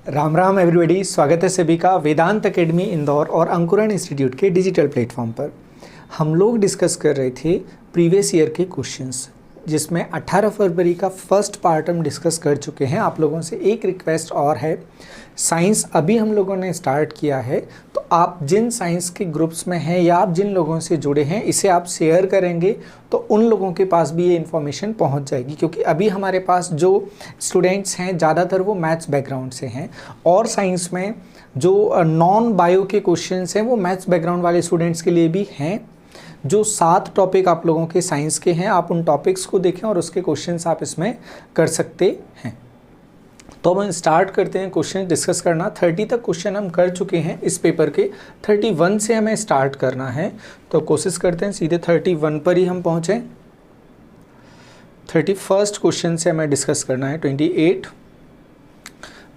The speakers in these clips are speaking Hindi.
राम राम एवरीबॉडी, स्वागत है सभी का वेदांत एकेडमी इंदौर और अंकुरण इंस्टीट्यूट के डिजिटल प्लेटफॉर्म पर। हम लोग डिस्कस कर रहे थे प्रीवियस ईयर के क्वेश्चंस, जिसमें 18 फरवरी का फर्स्ट पार्ट हम डिस्कस कर चुके हैं। आप लोगों से एक रिक्वेस्ट और है, साइंस अभी हम लोगों ने स्टार्ट किया है, तो आप जिन साइंस के ग्रुप्स में हैं या आप जिन लोगों से जुड़े हैं, इसे आप शेयर करेंगे तो उन लोगों के पास भी ये इन्फॉर्मेशन पहुंच जाएगी। क्योंकि अभी हमारे पास जो स्टूडेंट्स हैं ज़्यादातर वो मैथ्स बैकग्राउंड से हैं, और साइंस में जो नॉन बायो के क्वेश्चंस हैं वो मैथ्स बैकग्राउंड वाले स्टूडेंट्स के लिए भी हैं। जो 7 टॉपिक आप लोगों के साइंस के हैं, आप उन टॉपिक्स को देखें और उसके क्वेश्चंस आप इसमें कर सकते हैं। तो हम स्टार्ट करते हैं क्वेश्चन डिस्कस करना। 30 तक क्वेश्चन हम कर चुके हैं इस पेपर के, 31 से हमें स्टार्ट करना है। तो कोशिश करते हैं सीधे 31 पर ही हम पहुँचें। 31st क्वेश्चन से हमें डिस्कस करना है 28।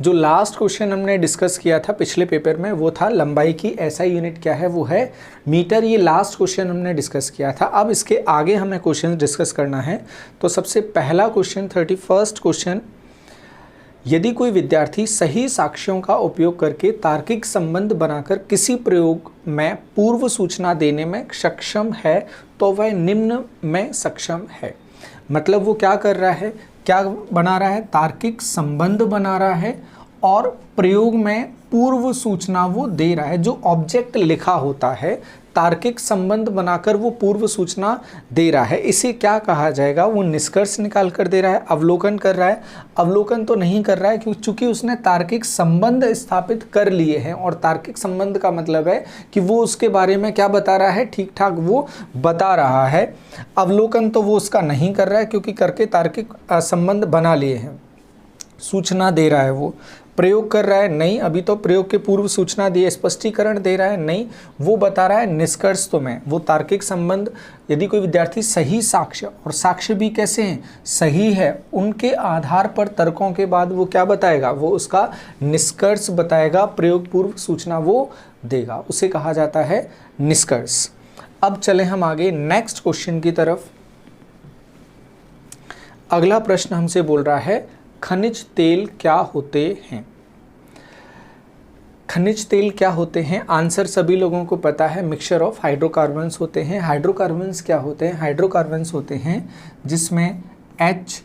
जो लास्ट क्वेश्चन हमने डिस्कस किया था पिछले पेपर में वो था लंबाई की एसआई यूनिट क्या है, वो है मीटर। ये लास्ट क्वेश्चन हमने डिस्कस किया था। अब इसके आगे हमें क्वेश्चन डिस्कस करना है। तो सबसे पहला क्वेश्चन 31st क्वेश्चन, यदि कोई विद्यार्थी सही साक्ष्यों का उपयोग करके तार्किक संबंध बनाकर किसी प्रयोग में पूर्व सूचना देने में सक्षम है तो वह निम्न में सक्षम है। मतलब वो क्या कर रहा है, क्या बना रहा है, तार्किक संबंध बना रहा है और प्रयोग में पूर्व सूचना वो दे रहा है। जो ऑब्जेक्ट लिखा होता है, तार्किक संबंध बनाकर वो पूर्व सूचना दे रहा है, इसे क्या कहा जाएगा। वो निष्कर्ष निकाल कर दे रहा है, अवलोकन कर रहा है। अवलोकन तो नहीं कर रहा है क्योंकि उसने तार्किक संबंध स्थापित कर लिए हैं, और तार्किक संबंध का मतलब है कि वो उसके बारे में क्या बता रहा है, ठीक ठाक वो बता रहा है। अवलोकन तो वो उसका नहीं कर रहा है क्योंकि करके तार्किक संबंध बना लिए हैं। सूचना दे रहा है, वो प्रयोग कर रहा है, नहीं, अभी तो प्रयोग के पूर्व सूचना दी है। स्पष्टीकरण दे रहा है, नहीं, वो बता रहा है निष्कर्ष तो मैं। वो तार्किक संबंध, यदि कोई विद्यार्थी सही साक्ष्य, और साक्ष्य भी कैसे हैं, सही है, उनके आधार पर तर्कों के बाद वो क्या बताएगा, वो उसका निष्कर्ष बताएगा, प्रयोग पूर्व सूचना वो देगा, उसे कहा जाता है निष्कर्ष। अब चले हम आगे नेक्स्ट क्वेश्चन की तरफ। अगला प्रश्न हमसे बोल रहा है खनिज तेल क्या होते हैं। खनिज तेल क्या होते हैं, आंसर सभी लोगों को पता है, मिक्सचर ऑफ हाइड्रोकार्बन्स होते हैं। हाइड्रोकार्बन्स क्या होते हैं, हाइड्रोकार्बन्स होते हैं जिसमें H,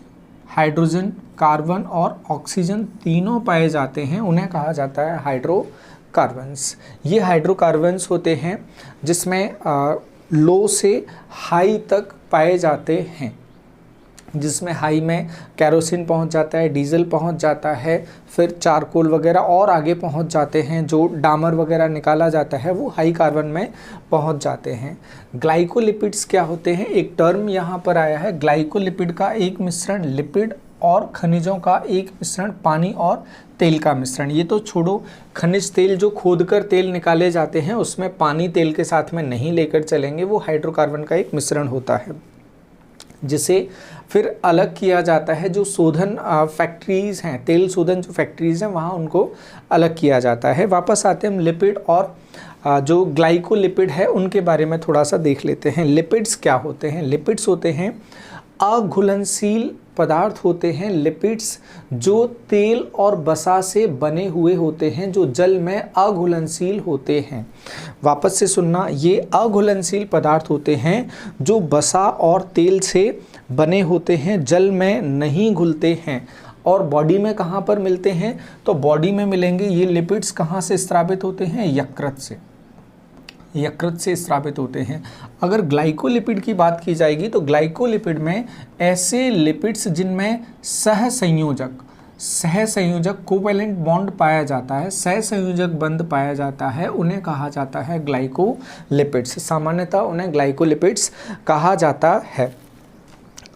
हाइड्रोजन, कार्बन और ऑक्सीजन तीनों पाए जाते हैं, उन्हें कहा जाता है हाइड्रोकार्बन्स। ये हाइड्रोकार्बन्स होते हैं जिसमें लो से हाई तक पाए जाते हैं, जिसमें हाई में कैरोसिन पहुंच जाता है, डीजल पहुंच जाता है, फिर चारकोल वगैरह और आगे पहुंच जाते हैं। जो डामर वगैरह निकाला जाता है वो हाई कार्बन में पहुंच जाते हैं। ग्लाइकोलिपिड्स क्या होते हैं, एक टर्म यहाँ पर आया है, ग्लाइकोलिपिड का एक मिश्रण, लिपिड और खनिजों का एक मिश्रण, पानी और तेल का मिश्रण। ये तो छोड़ो, खनिज तेल जो खोदकर तेल निकाले जाते हैं उसमें पानी तेल के साथ में नहीं लेकर चलेंगे, वो हाइड्रोकार्बन का एक मिश्रण होता है, जिसे फिर अलग किया जाता है। जो शोधन फैक्ट्रीज़ हैं, तेल शोधन जो फैक्ट्रीज़ हैं, वहाँ उनको अलग किया जाता है। वापस आते हैं हम लिपिड और जो ग्लाइकोलिपिड है उनके बारे में थोड़ा सा देख लेते हैं। लिपिड्स क्या होते हैं, लिपिड्स होते हैं अघुलनशील पदार्थ होते हैं। लिपिड्स जो तेल और वसा से बने हुए होते हैं, जो जल में अघुलनशील होते हैं। वापस से सुनना, ये अघुलनशील पदार्थ होते हैं जो वसा और तेल से बने होते हैं, जल में नहीं घुलते हैं। और बॉडी में कहाँ पर मिलते हैं, तो बॉडी में मिलेंगे ये लिपिड्स। कहाँ से स्रावित होते हैं, यकृत से, यकृत से स्रावित होते हैं। अगर ग्लाइकोलिपिड की बात की जाएगी तो ग्लाइकोलिपिड में ऐसे लिपिड्स जिनमें सहसंयोजक कोवैलेंट बॉन्ड पाया जाता है, सहसंयोजक बंध पाया जाता है, उन्हें कहा जाता है ग्लाइकोलिपिड्स। सामान्यतः उन्हें ग्लाइकोलिपिड्स कहा जाता है।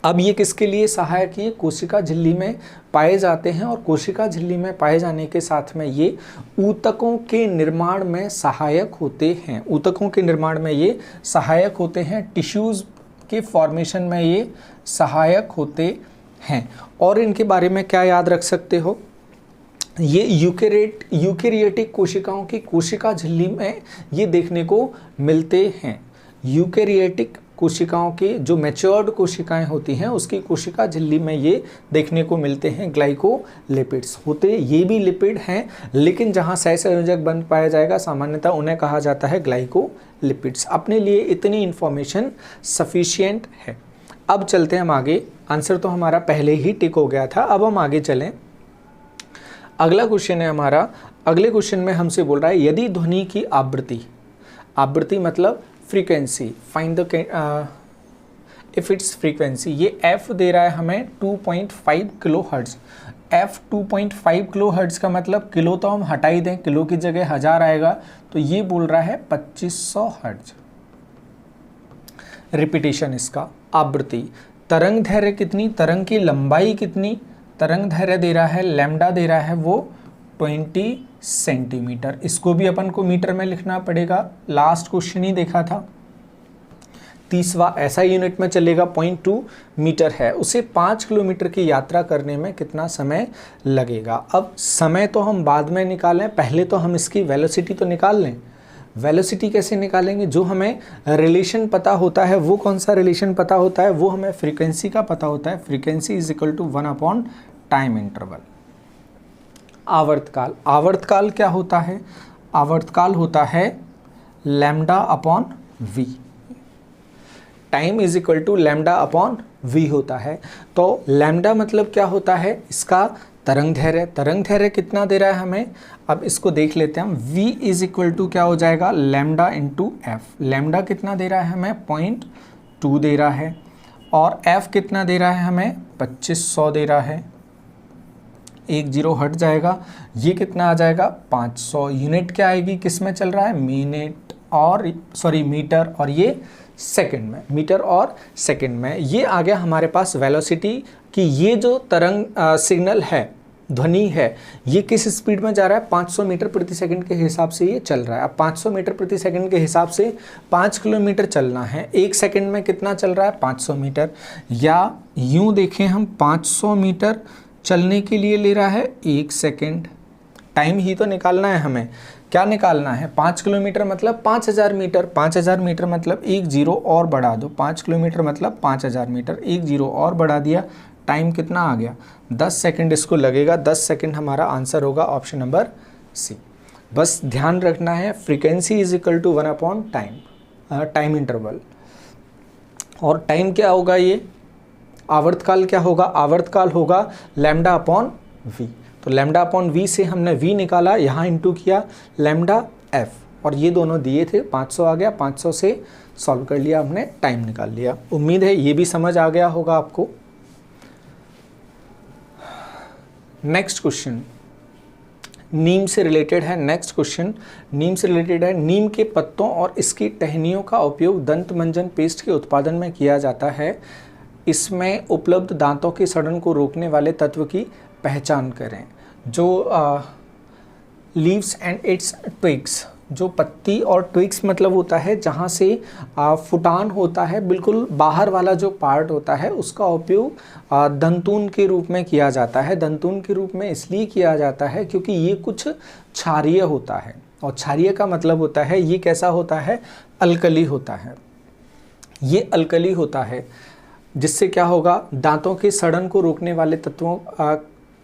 अब ये किसके लिए सहायक, ये कोशिका झिल्ली में पाए जाते हैं, और कोशिका झिल्ली में पाए जाने के साथ में ये ऊतकों के निर्माण में सहायक होते हैं। ऊतकों के निर्माण में ये सहायक होते हैं, टिश्यूज़ के फॉर्मेशन में ये सहायक होते हैं। और इनके बारे में क्या याद रख सकते हो, ये यूकेरियोटिक कोशिकाओं की कोशिका झिल्ली में ये देखने को मिलते हैं। यूकेरियोटिक कोशिकाओं की जो मैच्योर्ड कोशिकाएं होती हैं उसकी कोशिका झिल्ली में ये देखने को मिलते हैं ग्लाइकोलिपिड्स। होते ये भी लिपिड हैं, लेकिन जहाँ सहसंयोजक बंध पाया जाएगा सामान्यतः उन्हें कहा जाता है ग्लाइकोलिपिड्स। अपने लिए इतनी इन्फॉर्मेशन सफिशिएंट है। अब चलते हैं हम आगे। आंसर तो हमारा पहले ही टिक हो गया था, अब हम आगे चलें। अगला क्वेश्चन है हमारा। अगले क्वेश्चन में हमसे बोल रहा है यदि ध्वनि की आवृत्ति मतलब frequency, find the if it's frequency, ये f दे रहा है हमें 2.5 kilo hertz. f 2.5 kilo hertz का मतलब किलो तो हम हटा ही दें, किलो की जगह 1000 आएगा, तो ये बोल रहा है 2500 हर्ट्ज। रिपीटेशन इसका, आवृत्ति, तरंग दैर्घ्य कितनी, तरंग की लंबाई कितनी, तरंग दैर्घ्य दे रहा है, लैम्डा दे रहा है वो 20 सेंटीमीटर। इसको भी अपन को मीटर में लिखना पड़ेगा, लास्ट क्वेश्चन ही देखा था। तीसवा ऐसा यूनिट में चलेगा, 0.2 मीटर है, उसे 5 किलोमीटर की यात्रा करने में कितना समय लगेगा। अब समय तो हम बाद में निकालें, पहले तो हम इसकी वेलोसिटी तो निकाल लें। वेलोसिटी कैसे निकालेंगे, जो हमें रिलेशन पता होता है वो कौन सा रिलेशन पता होता है, वो हमें फ्रीक्वेंसी का पता होता है। Frequency is equal to 1 time interval. आवर्तकाल, आवर्तकाल क्या होता है, आवर्तकाल होता है lambda upon V. Time is equal to lambda upon V होता है। तो लैम्डा मतलब क्या होता है, इसका तरंग दैर्घ्य, तरंग दैर्घ्य कितना दे रहा है हमें, अब इसको देख लेते हैं हम। v इज इक्वल टू क्या हो जाएगा, लैम्डा इंटू एफ। लैम्डा कितना दे रहा है हमें, 0.2 दे रहा है, और f कितना दे रहा है हमें, 2500 दे रहा है। 1 0 हट जाएगा, ये कितना आ जाएगा 500। यूनिट क्या आएगी, किस में चल रहा है, मिनट और मीटर, और ये सेकंड में, मीटर और सेकंड में। ये आ गया हमारे पास वेलोसिटी कि ये जो तरंग सिग्नल है, ध्वनि है, ये किस स्पीड में जा रहा है, 500 मीटर प्रति सेकंड के हिसाब से ये चल रहा है। अब 500 मीटर प्रति सेकंड के हिसाब से 5 किलोमीटर चलना है, 1 सेकंड में कितना चल रहा है, 500 मीटर। या यूं देखें हम, 500 मीटर चलने के लिए ले रहा है 1 सेकंड। टाइम ही तो निकालना है हमें, क्या निकालना है, 5 किलोमीटर मतलब 5000 मीटर, 5000 मीटर मतलब 1 0 और बढ़ा दो, 5 किलोमीटर मतलब 5000 मीटर, 1 0 और बढ़ा दिया, टाइम कितना आ गया, 10 सेकंड इसको लगेगा। 10 सेकंड हमारा आंसर होगा ऑप्शन नंबर सी। बस ध्यान रखना है, frequency is equal to 1 upon time interval. और टाइम क्या होगा, ये आवर्तकाल क्या होगा, आवर्तकाल होगा लैम्डा अपॉन वी। तो लैम्डा अपॉन वी से हमने वी निकाला, यहाँ इंटू किया लैम्डा एफ, और ये दोनों दिए थे, 500 आ गया, 500 से सॉल्व कर लिया हमने, टाइम निकाल लिया। उम्मीद है ये भी समझ आ गया होगा आपको। नेक्स्ट क्वेश्चन नीम से रिलेटेड है। नेक्स्ट क्वेश्चन नीम से रिलेटेड है। नीम के पत्तों और इसकी टहनियों का उपयोग दंत मंजन पेस्ट के उत्पादन में किया जाता है। इसमें उपलब्ध दांतों की सड़न को रोकने वाले तत्व की पहचान करें। जो लीव्स एंड इट्स ट्विग्स, जो पत्ती और ट्विग्स मतलब होता है जहाँ से फुटान होता है, बिल्कुल बाहर वाला जो पार्ट होता है, उसका उपयोग दंतून के रूप में किया जाता है। दंतून के रूप में इसलिए किया जाता है क्योंकि ये कुछ क्षारीय होता है, और क्षारीय का मतलब होता है ये कैसा होता है, अल्कली होता है। ये अल्कली होता है, जिससे क्या होगा, दांतों के सड़न को रोकने वाले तत्वों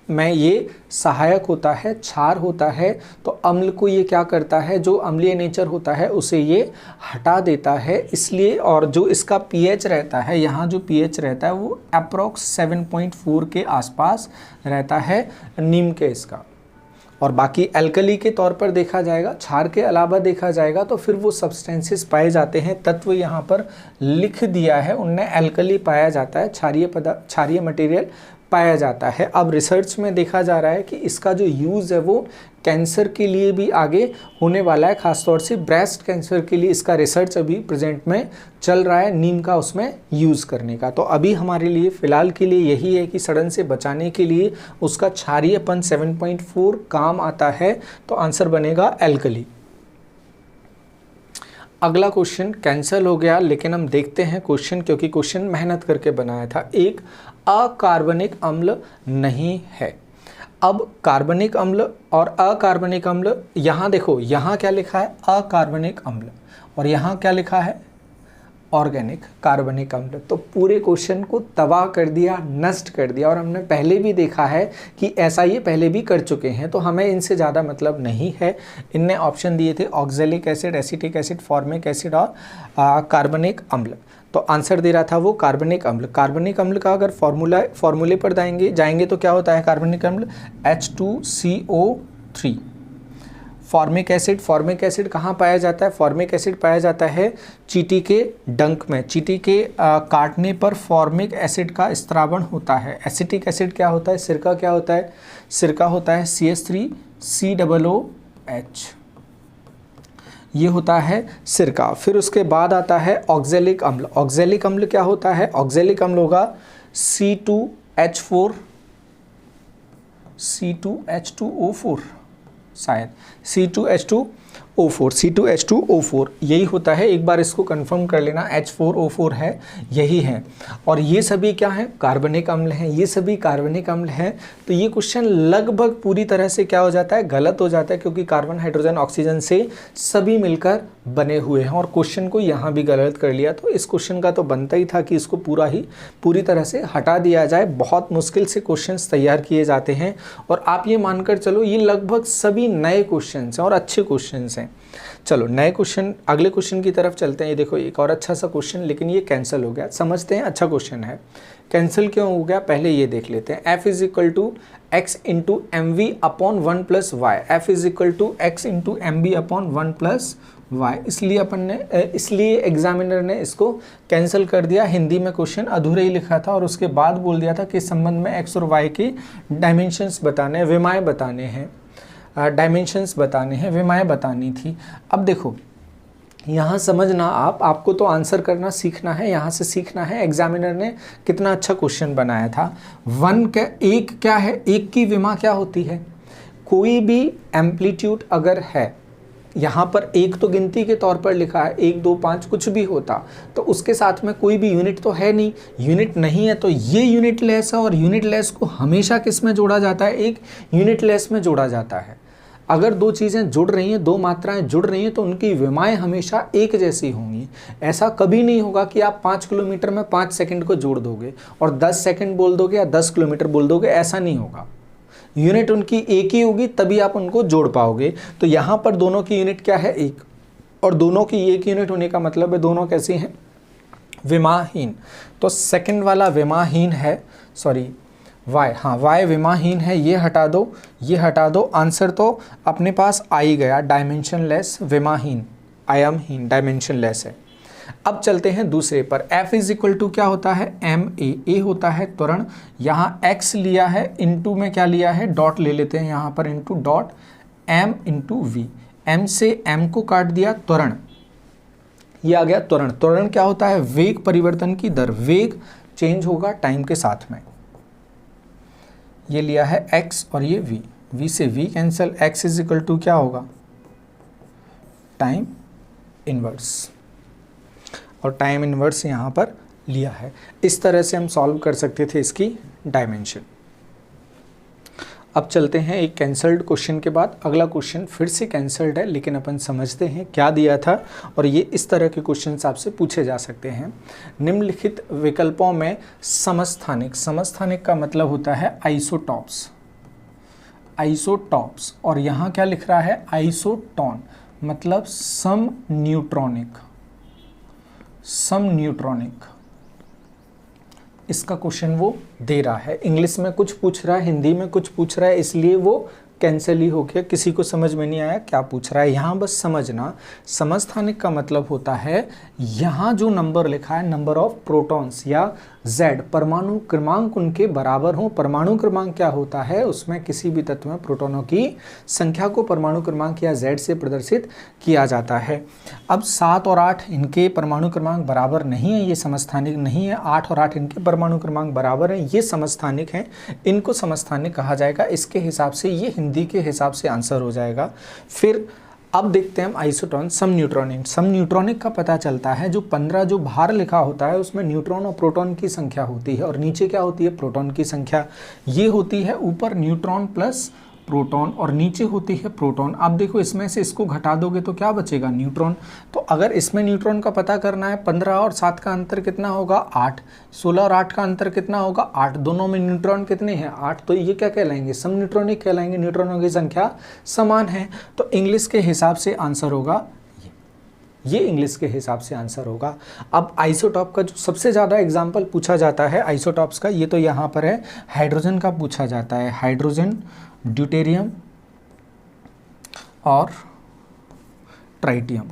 में ये सहायक होता है, क्षार होता है। तो अम्ल को ये क्या करता है, जो अम्लीय नेचर होता है उसे ये हटा देता है, इसलिए। और जो इसका पीएच रहता है, यहाँ जो पीएच रहता है वो अप्रॉक्स 7.4 के आसपास रहता है नीम के इसका। और बाकी एल्कली के तौर पर देखा जाएगा, क्षार के अलावा देखा जाएगा तो फिर वो सब्सटेंसेस पाए जाते हैं, तत्व यहाँ पर लिख दिया है उनने, एल्कली पाया जाता है, क्षारीय मटेरियल पाया जाता है। अब रिसर्च में देखा जा रहा है कि इसका जो यूज़ है वो कैंसर के लिए भी आगे होने वाला है, खासतौर से ब्रेस्ट कैंसर के लिए इसका रिसर्च अभी प्रेजेंट में चल रहा है, नीम का उसमें यूज़ करने का। तो अभी हमारे लिए फ़िलहाल के लिए यही है कि सड़न से बचाने के लिए उसका क्षारीयपन 7.4 काम आता है, तो आंसर बनेगा एल्कली। अगला क्वेश्चन कैंसिल हो गया, लेकिन हम देखते हैं क्वेश्चन, क्योंकि क्वेश्चन मेहनत करके बनाया था। एक अकार्बनिक अम्ल नहीं है। अब कार्बनिक अम्ल और अकार्बनिक अम्ल, यहाँ देखो, यहाँ क्या लिखा है, अकार्बनिक अम्ल, और यहाँ क्या लिखा है, ऑर्गेनिक कार्बनिक अम्ल। तो पूरे क्वेश्चन को तबाह कर दिया, नष्ट कर दिया। और हमने पहले भी देखा है कि ऐसा ये पहले भी कर चुके हैं, तो हमें इनसे ज़्यादा मतलब नहीं है। इनने ऑप्शन दिए थे oxalic acid, acetic acid, formic acid और कार्बनिक अम्ल। तो आंसर दे रहा था वो कार्बनिक अम्ल। कार्बनिक अम्ल का अगर फॉर्मूले पर जाएंगे तो क्या होता है कार्बनिक अम्ल? H2CO3। फॉर्मिक एसिड कहाँ पाया जाता है? फॉर्मिक एसिड पाया जाता है चींटी के डंक में। चींटी के काटने पर फॉर्मिक एसिड का स्त्रावण होता है। एसिटिक एसिड क्या होता है? सिरका क्या होता है? सिरका होता है CH3COOH, ये होता है सिरका। फिर उसके बाद आता है ऑक्जेलिक अम्ल। ऑक्जेलिक अम्ल क्या होता है? ऑक्जेलिक अम्ल होगा C2H4 शायद C2H2O4 यही होता है। एक बार इसको कंफर्म कर लेना, H4O4 है, यही है। और ये सभी क्या है? कार्बनिक अम्ल हैं। ये सभी कार्बनिक अम्ल हैं। तो ये क्वेश्चन लगभग पूरी तरह से क्या हो जाता है? गलत हो जाता है, क्योंकि कार्बन, हाइड्रोजन, ऑक्सीजन से सभी मिलकर बने हुए हैं। और क्वेश्चन को यहाँ भी गलत कर लिया। तो इस क्वेश्चन का तो बनता ही था कि इसको पूरी तरह से हटा दिया जाए। बहुत मुश्किल से क्वेश्चंस तैयार किए जाते हैं, और आप ये मानकर चलो ये लगभग सभी नए क्वेश्चंस हैं और अच्छे क्वेश्चंस हैं। चलो नए क्वेश्चन, अगले क्वेश्चन की तरफ चलते हैं। ये देखो एक और अच्छा सा क्वेश्चन, लेकिन ये कैंसिल हो गया। समझते हैं, अच्छा क्वेश्चन है। कैंसिल क्यों हो गया पहले ये देख लेते हैं। F = x × mv/1 + y। F = x × mv/1 + y। इसलिए एग्जामिनर ने इसको कैंसिल कर दिया। हिंदी में क्वेश्चन अधूरे ही लिखा था और उसके बाद बोल दिया था कि इस संबंध में x और y के डायमेंशंस बताने, विमाएँ बताने हैं, डायमेंशंस बताने हैं, विमाएँ बतानी थी। अब देखो यहाँ समझना, आपको तो आंसर करना सीखना है, यहाँ से सीखना है एग्जामिनर ने कितना अच्छा क्वेश्चन बनाया था। एक क्या है? एक की विमा क्या होती है? कोई भी एम्पलीट्यूड अगर है, यहाँ पर एक तो गिनती के तौर पर लिखा है, 1 2 5 कुछ भी होता तो उसके साथ में कोई भी यूनिट तो है नहीं। यूनिट नहीं है तो ये यूनिट लेस है, और यूनिट लेस को हमेशा किस में जोड़ा जाता है? एक यूनिट लेस में जोड़ा जाता है। अगर दो चीज़ें जुड़ रही हैं, दो मात्राएं जुड़ रही हैं, तो उनकी विमाएं हमेशा एक जैसी होंगी। ऐसा कभी नहीं होगा कि आप 5 किलोमीटर में 5 सेकंड को जोड़ दोगे और 10 सेकंड बोल दोगे या 10 किलोमीटर बोल दोगे, ऐसा नहीं होगा। यूनिट उनकी एक ही होगी, तभी आप उनको जोड़ पाओगे। तो यहाँ पर दोनों की यूनिट क्या है? एक। और दोनों की एक यूनिट होने का मतलब है दोनों कैसी हैं? विमाहीन। तो सेकंड वाला विमाहीन है, सॉरी y, हाँ y विमाहीन है। ये हटा दो, ये हटा दो। आंसर तो अपने पास आ ही गया, डायमेंशनलेस, विमाहीन, आयामहीन, डायमेंशनलेस है। अब चलते हैं दूसरे पर। F = क्या होता है? ma होता है त्वरण। यहाँ x लिया है, इनटू में क्या लिया है? डॉट ले लेते हैं यहाँ पर, into dot m × v। m से m को काट दिया, त्वरण, ये आ गया त्वरण। त्वरण क्या होता है? वेग परिवर्तन की दर। वेग चेंज होगा टाइम के साथ में। ये लिया है x और ये v, v से v कैंसिल। x = क्या होगा? टाइम इनवर्स, और टाइम इनवर्स यहाँ पर लिया है। इस तरह से हम सॉल्व कर सकते थे इसकी डायमेंशन। अब चलते हैं एक कैंसल्ड क्वेश्चन के बाद। अगला क्वेश्चन फिर से कैंसल्ड है, लेकिन अपन समझते हैं क्या दिया था, और ये इस तरह के क्वेश्चंस आपसे पूछे जा सकते हैं। निम्नलिखित विकल्पों में समस्थानिक, समस्थानिक का मतलब होता है आइसोटॉप्स, आइसोटॉप्स, और यहाँ क्या लिख रहा है? आइसोटोन, मतलब सम न्यूट्रॉनिक, सम न्यूट्रॉनिक। इसका क्वेश्चन वो दे रहा है। इंग्लिश में कुछ पूछ रहा है, हिंदी में कुछ पूछ रहा है, इसलिए वो कैंसिल ही हो गया। किसी को समझ में नहीं आया क्या पूछ रहा है। यहाँ बस समझना, समस्थानिक का मतलब होता है यहाँ जो नंबर लिखा है, नंबर ऑफ प्रोटॉन्स या Z, परमाणु क्रमांक उनके बराबर हो। परमाणु क्रमांक क्या होता है? उसमें किसी भी तत्व में प्रोटॉनों की संख्या को परमाणु क्रमांक या Z से प्रदर्शित किया जाता है। अब 7 और 8 इनके परमाणु क्रमांक बराबर नहीं है, ये समस्थानिक नहीं है। 8 और 8 इनके परमाणु क्रमांक बराबर हैं, ये समस्थानिक हैं, इनको समस्थानिक कहा जाएगा। इसके हिसाब से ये हिंदी के हिसाब से आंसर हो जाएगा। फिर अब देखते हैं हम आइसोटोन, सम न्यूट्रॉनिक। सम न्यूट्रॉनिक का पता चलता है जो 15 जो बाहर लिखा होता है उसमें न्यूट्रॉन और प्रोटॉन की संख्या होती है, और नीचे क्या होती है? प्रोटॉन की संख्या। ये होती है ऊपर न्यूट्रॉन प्लस प्रोटॉन और नीचे होती है प्रोटॉन। आप देखो इसमें से इसको घटा दोगे तो क्या बचेगा, न्यूट्रॉन। तो अगर इसमें न्यूट्रॉन का पता करना है, 15 और 7 का अंतर कितना होगा, 8। 16 और 8 का अंतर कितना होगा, 8। दोनों में न्यूट्रॉन कितने हैं, 8। तो ये क्या कहलाएंगे, सम न्यूट्रॉनिक कहलाएंगे, न्यूट्रॉनों की संख्या समान है। तो इंग्लिश के हिसाब से आंसर होगा ये इंग्लिश के हिसाब से आंसर होगा। अब आइसोटॉप का जो सबसे ज़्यादा एग्जाम्पल पूछा जाता है आइसोटॉप्स का, ये तो यहाँ पर है, हाइड्रोजन का पूछा जाता है, हाइड्रोजन, ड्यूटेरियम और ट्राइटियम।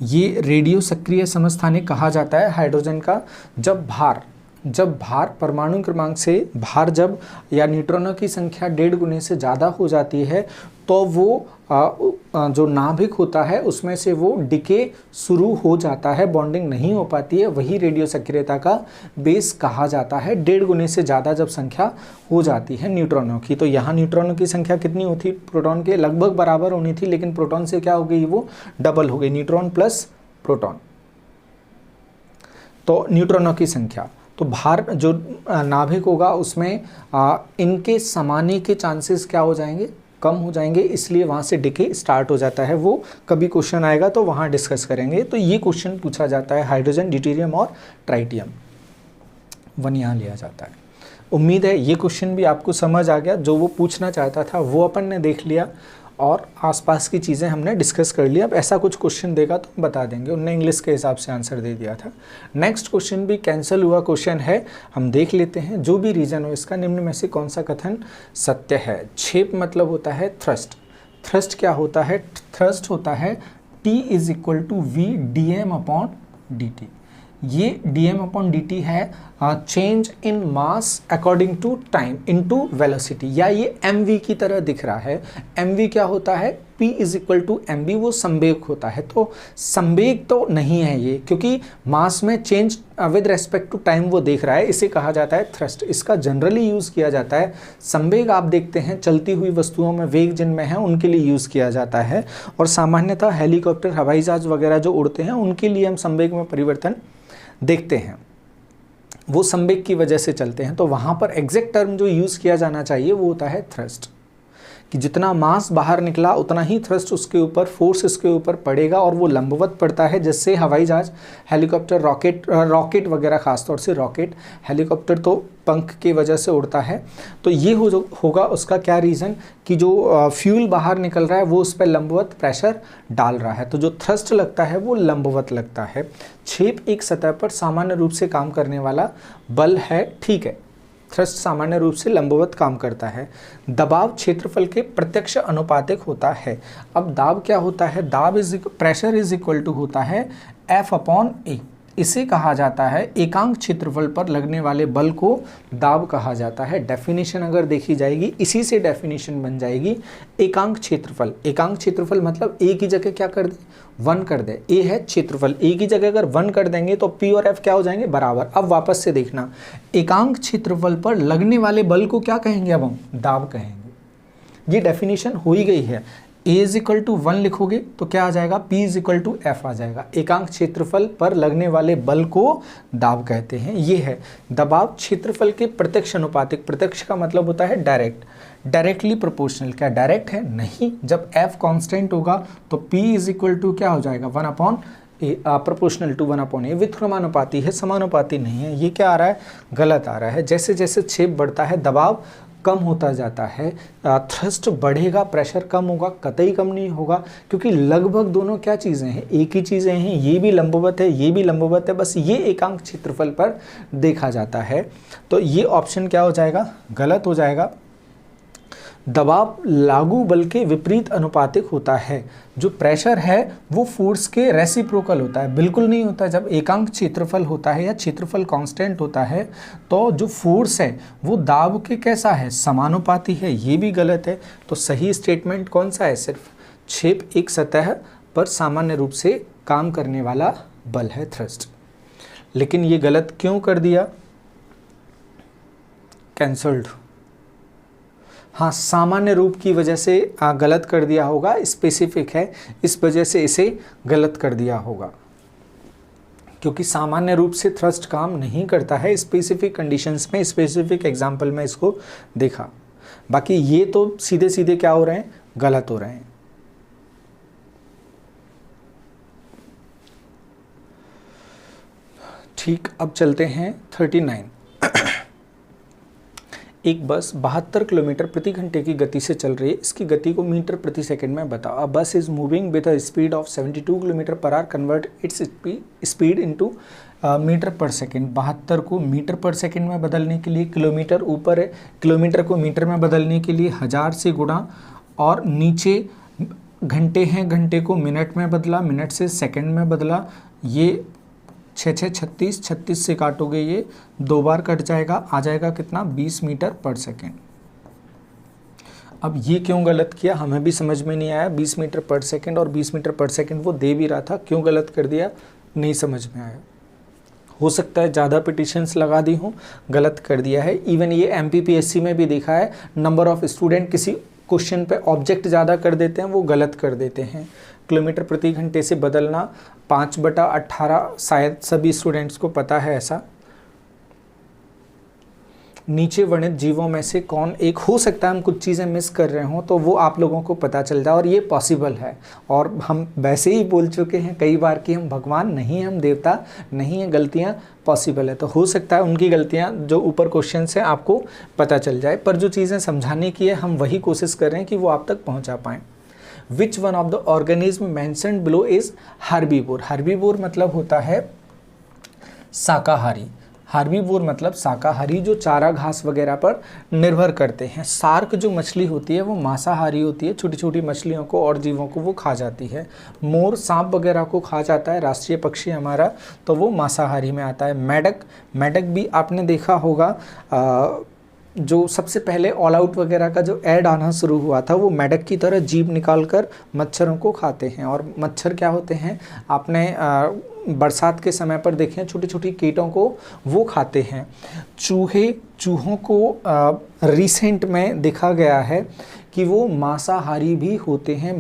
ये रेडियो सक्रिय समस्थानिक कहा जाता है हाइड्रोजन का। जब भार परमाणु क्रमांक से भार जब या न्यूट्रॉनों की संख्या 1.5 गुने से ज़्यादा हो जाती है तो वो जो नाभिक होता है उसमें से वो डिके शुरू हो जाता है, बॉन्डिंग नहीं हो पाती है, वही रेडियो सक्रियता का बेस कहा जाता है। 1.5 गुने से ज़्यादा जब संख्या हो जाती है न्यूट्रॉनों की। तो यहाँ न्यूट्रॉनों की संख्या कितनी होती, प्रोटॉन के लगभग बराबर होनी थी, लेकिन प्रोटॉन से क्या हो गई, वो डबल हो गई, न्यूट्रॉन प्लस प्रोटॉन। तो न्यूट्रॉनों की संख्या, तो भार जो नाभिक होगा उसमें इनके समाने के चांसेस क्या हो जाएंगे, कम हो जाएंगे, इसलिए वहाँ से डिके स्टार्ट हो जाता है। वो कभी क्वेश्चन आएगा तो वहाँ डिस्कस करेंगे। तो ये क्वेश्चन पूछा जाता है हाइड्रोजन, ड्यूटेरियम और ट्राइटियम, 1 यहाँ लिया जाता है। उम्मीद है ये क्वेश्चन भी आपको समझ आ गया, जो वो पूछना चाहता था वो अपन ने देख लिया और आसपास की चीज़ें हमने डिस्कस कर लिया। अब ऐसा कुछ क्वेश्चन देगा तो हम बता देंगे, उनने इंग्लिश के हिसाब से आंसर दे दिया था। नेक्स्ट क्वेश्चन भी कैंसिल हुआ क्वेश्चन है, हम देख लेते हैं। जो भी रीजन हो इसका निम्न में से कौन सा कथन सत्य है। छेप मतलब होता है थ्रस्ट। थ्रस्ट क्या होता है, थ्रस्ट होता है T is equal to V dm/dt। ये dm/dt है change in mass according to time into velocity, या ये mv की तरह दिख रहा है। mv क्या होता है, p is equal to mv, वो संवेग होता है। तो संवेग तो नहीं है ये, क्योंकि मास में change with respect to time वो देख रहा है, इसे कहा जाता है थ्रस्ट। इसका जनरली यूज़ किया जाता है, संवेग आप देखते हैं चलती हुई वस्तुओं में वेग जिनमें है उनके लिए यूज़ किया जाता है, और सामान्यतः हेलीकॉप्टर, हवाई जहाज वगैरह जो उड़ते हैं उनके लिए हम संवेग में परिवर्तन देखते हैं, वो संवेग की वजह से चलते हैं। तो वहाँ पर एग्जैक्ट टर्म जो यूज़ किया जाना चाहिए वो होता है थ्रस्ट, कि जितना मास बाहर निकला उतना ही थ्रस्ट उसके ऊपर, फोर्स इसके ऊपर पड़ेगा, और वो लंबवत पड़ता है, जिससे हवाई जहाज, हेलीकॉप्टर, रॉकेट वगैरह, खासतौर से रॉकेट, हेलीकॉप्टर तो पंख की वजह से उड़ता है। तो ये होगा उसका क्या रीज़न, कि जो फ्यूल बाहर निकल रहा है वो उस पर लंबवत प्रेशर डाल रहा है, तो जो थ्रस्ट लगता है वो लंबवत लगता है। छेप एक सतह पर सामान्य रूप से काम करने वाला बल है, ठीक है, थ्रस्ट सामान्य रूप से लंबवत काम करता है। दबाव क्षेत्रफल के प्रत्यक्ष अनुपातिक होता है। अब दाब क्या होता है, दाब प्रेशर इज इक्वल टू होता है F/A। इसे कहा जाता है एकांक क्षेत्रफल पर लगने वाले बल को दाब कहा जाता है। डेफिनेशन अगर देखी जाएगी, इसी से डेफिनेशन बन जाएगी एकांक क्षेत्रफल। एकांक क्षेत्रफल मतलब ए की जगह क्या कर दे, 1 कर दे। ए है क्षेत्रफल, ए की जगह अगर 1 कर देंगे तो P और F क्या हो जाएंगे, बराबर। अब वापस से देखना, एकांक क्षेत्रफल पर लगने वाले बल को क्या कहेंगे, अब हम दाब कहेंगे। ये डेफिनेशन हो ही गई है। A इज इक्वल टू 1 लिखोगे तो क्या आ जाएगा, P is equal to F आ जाएगा। एकांक क्षेत्रफल पर लगने वाले बल को दाब कहते हैं। ये है दबाव क्षेत्रफल के प्रत्यक्ष अनुपातिक। प्रत्यक्ष का मतलब होता है डायरेक्ट, डायरेक्टली प्रोपोर्शनल। क्या डायरेक्ट है, नहीं। जब F कांस्टेंट होगा तो P इज इक्वल टू क्या हो जाएगा, 1/A, प्रोपोर्शनल टू 1/A। व्युत्क्रमानुपाती है, समानुपाती नहीं है। ये क्या आ रहा है, गलत आ रहा है। जैसे जैसे छेप बढ़ता है दबाव कम होता जाता है, थ्रस्ट बढ़ेगा, प्रेशर कम होगा, कतई कम नहीं होगा, क्योंकि लगभग दोनों क्या चीज़ें हैं, एक ही चीज़ें हैं। ये भी लंबवत है, ये भी लंबवत है, बस ये एकांक क्षेत्रफल पर देखा जाता है। तो ये ऑप्शन क्या हो जाएगा, गलत हो जाएगा। दबाव लागू बल के विपरीत अनुपातिक होता है। जो प्रेशर है वो फोर्स के रेसिप्रोकल होता है, बिल्कुल नहीं होता। जब एकांक क्षेत्रफल होता है या क्षेत्रफल कांस्टेंट होता है तो जो फोर्स है वो दाब के कैसा है, समानुपाती है। ये भी गलत है। तो सही स्टेटमेंट कौन सा है, सिर्फ छेप एक सतह पर सामान्य रूप से काम करने वाला बल है, थ्रस्ट। लेकिन ये गलत क्यों कर दिया, कैंसल्ड। हाँ, सामान्य रूप की वजह से गलत कर दिया होगा, स्पेसिफिक है इस वजह से इसे गलत कर दिया होगा। क्योंकि सामान्य रूप से थ्रस्ट काम नहीं करता है, स्पेसिफिक कंडीशंस में, स्पेसिफिक एग्जाम्पल में इसको देखा। बाकी ये तो सीधे सीधे क्या हो रहे हैं, गलत हो रहे हैं। ठीक, अब चलते हैं 39। एक बस 72 किलोमीटर प्रति घंटे की गति से चल रही है, इसकी गति को मीटर प्रति सेकंड में बताओ। A bus is moving with a speed of 72 kilometre per hour, convert its speed into metre per second. 72 को मीटर पर सेकंड में बदलने के लिए किलोमीटर ऊपर है, किलोमीटर को मीटर में बदलने के लिए 1000 से गुणा, और नीचे घंटे हैं, घंटे को मिनट में बदला, मिनट से सेकंड में बदला। ये 6 6 36, 36 से काटोगे ये 2 बार कट जाएगा, आ जाएगा कितना, 20 मीटर पर सेकेंड। अब ये क्यों गलत किया हमें भी समझ में नहीं आया। 20 मीटर पर सेकेंड और 20 मीटर पर सेकेंड वो दे भी रहा था, क्यों गलत कर दिया नहीं समझ में आया। हो सकता है ज़्यादा पिटिशंस लगा दी हूँ, गलत कर दिया है। इवन ये MPPSC में भी देखा है, नंबर ऑफ स्टूडेंट किसी क्वेश्चन पे ऑब्जेक्ट ज़्यादा कर देते हैं, वो गलत कर देते हैं। किलोमीटर प्रति घंटे से बदलना 5/18 शायद सभी स्टूडेंट्स को पता है ऐसा। नीचे वर्णित जीवों में से कौन एक, हो सकता है हम कुछ चीज़ें मिस कर रहे हों तो वो आप लोगों को पता चल जाए, और ये पॉसिबल है। और हम वैसे ही बोल चुके हैं कई बार कि हम भगवान नहीं, हम देवता नहीं है, गलतियाँ पॉसिबल है। तो हो सकता है उनकी गलतियाँ जो ऊपर क्वेश्चन से आपको पता चल जाए, पर जो चीज़ें समझाने की है हम वही कोशिश कर रहे हैं कि वो आप तक पहुँचा पाएँ। Which one of the organism mentioned below is herbivore. Herbivore मतलब होता है शाकाहारी। हर्बीवोर मतलब शाकाहारी, जो चारा घास वगैरह पर निर्भर करते हैं। शार्क जो मछली होती है वो मांसाहारी होती है, छोटी छोटी मछलियों को और जीवों को वो खा जाती है। मोर सांप वगैरह को खा जाता है, राष्ट्रीय पक्षी हमारा, तो वो मांसाहारी में आता है। मेढक, मेढक भी आपने देखा होगा, जो सबसे पहले ऑल आउट वगैरह का जो ऐड आना शुरू हुआ था, वो मेढक की तरह जीभ निकालकर मच्छरों को खाते हैं। और मच्छर क्या होते हैं, आपने बरसात के समय पर देखें, छोटी छोटी कीटों को वो खाते हैं। चूहों को रिसेंट में देखा गया है कि वो मांसाहारी भी होते हैं,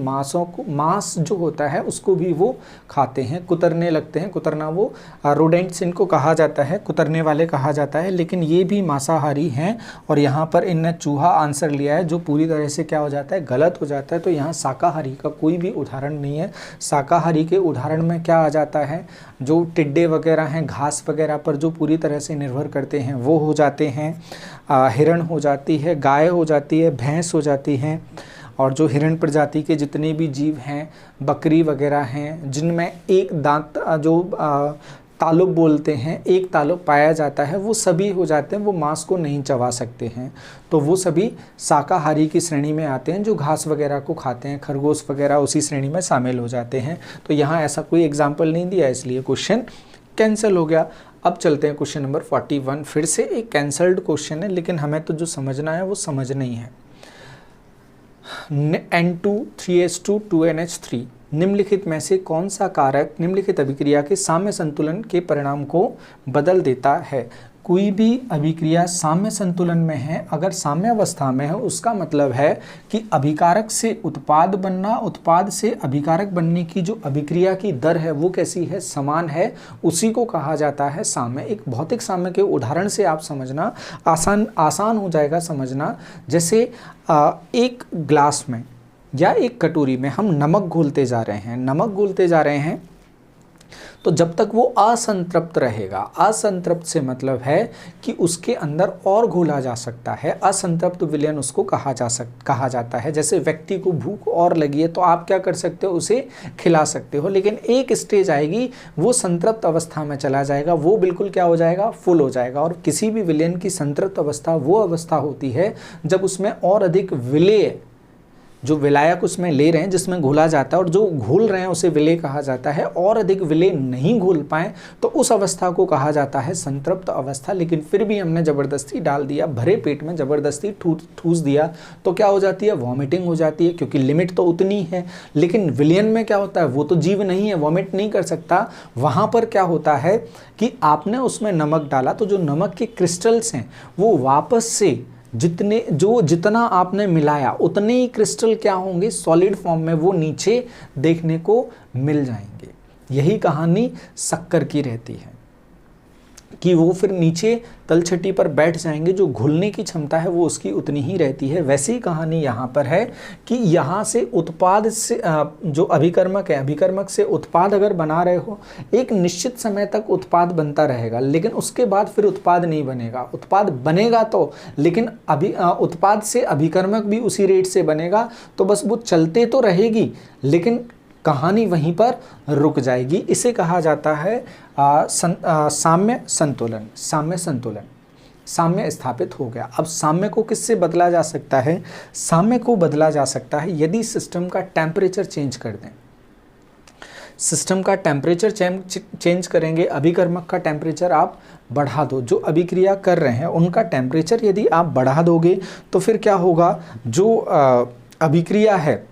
मांस जो होता है उसको भी वो खाते हैं, कुतरने लगते हैं। कुतरना वो रोडेंट्स इनको कहा जाता है, कुतरने वाले कहा जाता है, लेकिन ये भी मांसाहारी हैं। और यहाँ पर इनने चूहा आंसर लिया है, जो पूरी तरह से क्या हो जाता है, गलत हो जाता है। तो यहाँ शाकाहारी का कोई भी उदाहरण नहीं है। शाकाहारी के उदाहरण में क्या आ जाता है, जो टिड्डे वगैरह हैं, घास वगैरह पर जो पूरी तरह से निर्भर करते हैं, वो हो जाते हैं। हिरण हो जाती है, गाय हो जाती है, भैंस हो जाती हैं। और जो हिरण प्रजाति के जितने भी जीव हैं, बकरी वगैरह हैं, जिनमें एक दांत जो तालुब बोलते हैं, एक तालुब पाया जाता है, वो सभी हो जाते हैं, वो मांस को नहीं चबा सकते हैं। तो वो सभी शाकाहारी की श्रेणी में आते हैं, जो घास वगैरह को खाते हैं। खरगोश वगैरह उसी श्रेणी में शामिल हो जाते हैं। तो यहाँ ऐसा कोई एग्जाम्पल नहीं दिया, इसलिए क्वेश्चन कैंसिल हो गया। अब चलते हैं क्वेश्चन नंबर 41। फिर से एक कैंसल्ड क्वेश्चन है, लेकिन हमें तो जो समझना है वो समझना ही है। N2 3H2 2NH3 निम्नलिखित में से कौन सा कारक निम्नलिखित अभिक्रिया के साम्य संतुलन के परिणाम को बदल देता है। कोई भी अभिक्रिया साम्य संतुलन में है, अगर साम्य अवस्था में है, उसका मतलब है कि अभिकारक से उत्पाद बनना, उत्पाद से अभिकारक बनने की जो अभिक्रिया की दर है वो कैसी है, समान है, उसी को कहा जाता है साम्य। एक भौतिक साम्य के उदाहरण से आप समझना आसान हो जाएगा समझना। जैसे एक ग्लास में या एक कटोरी में हम नमक घोलते जा रहे हैं, तो जब तक वो असंतृप्त रहेगा, असंतृप्त से मतलब है कि उसके अंदर और घोला जा सकता है, असंतृप्त विलयन उसको कहा जाता है। जैसे व्यक्ति को भूख और लगी है तो आप क्या कर सकते हो, उसे खिला सकते हो, लेकिन एक स्टेज आएगी वो संतृप्त अवस्था में चला जाएगा, वो बिल्कुल क्या हो जाएगा, फुल हो जाएगा। और किसी भी विलयन की संतृप्त अवस्था वो अवस्था होती है जब उसमें और अधिक विलेय, जो विलायक उसमें ले रहे हैं जिसमें घोला जाता है, और जो घोल रहे हैं उसे विलेय कहा जाता है, और अधिक विलेय नहीं घोल पाए तो उस अवस्था को कहा जाता है संतृप्त अवस्था। लेकिन फिर भी हमने ज़बरदस्ती डाल दिया, भरे पेट में ज़बरदस्ती ठूस दिया तो क्या हो जाती है, वॉमिटिंग हो जाती है, क्योंकि लिमिट तो उतनी है। लेकिन विलयन में क्या होता है, वो तो जीव नहीं है, वॉमिट नहीं कर सकता। वहाँ पर क्या होता है कि आपने उसमें नमक डाला, तो जो नमक के क्रिस्टल्स हैं वो वापस से जितना आपने मिलाया उतने ही क्रिस्टल क्या होंगे, सॉलिड फॉर्म में वो नीचे देखने को मिल जाएंगे। यही कहानी शक्कर की रहती है कि वो फिर नीचे तलछटी पर बैठ जाएंगे, जो घुलने की क्षमता है वो उसकी उतनी ही रहती है। वैसी ही कहानी यहाँ पर है कि यहाँ से उत्पाद से जो अभिकर्मक है, अभिकर्मक से उत्पाद अगर बना रहे हो, एक निश्चित समय तक उत्पाद बनता रहेगा, लेकिन उसके बाद फिर उत्पाद नहीं बनेगा। उत्पाद बनेगा तो, लेकिन उत्पाद से अभिकर्मक भी उसी रेट से बनेगा, तो बस वो चलते तो रहेगी लेकिन कहानी वहीं पर रुक जाएगी। इसे कहा जाता है साम्य संतुलन। साम्य संतुलन, साम्य स्थापित हो गया। अब साम्य को किससे बदला जा सकता है? साम्य को बदला जा सकता है यदि सिस्टम का टेम्परेचर चेंज कर दें। सिस्टम का टेम्परेचर चेंज करेंगे, अभिकर्मक का टेम्परेचर आप बढ़ा दो, जो अभिक्रिया कर रहे हैं उनका टेम्परेचर यदि आप बढ़ा दोगे तो फिर क्या होगा, जो अभिक्रिया है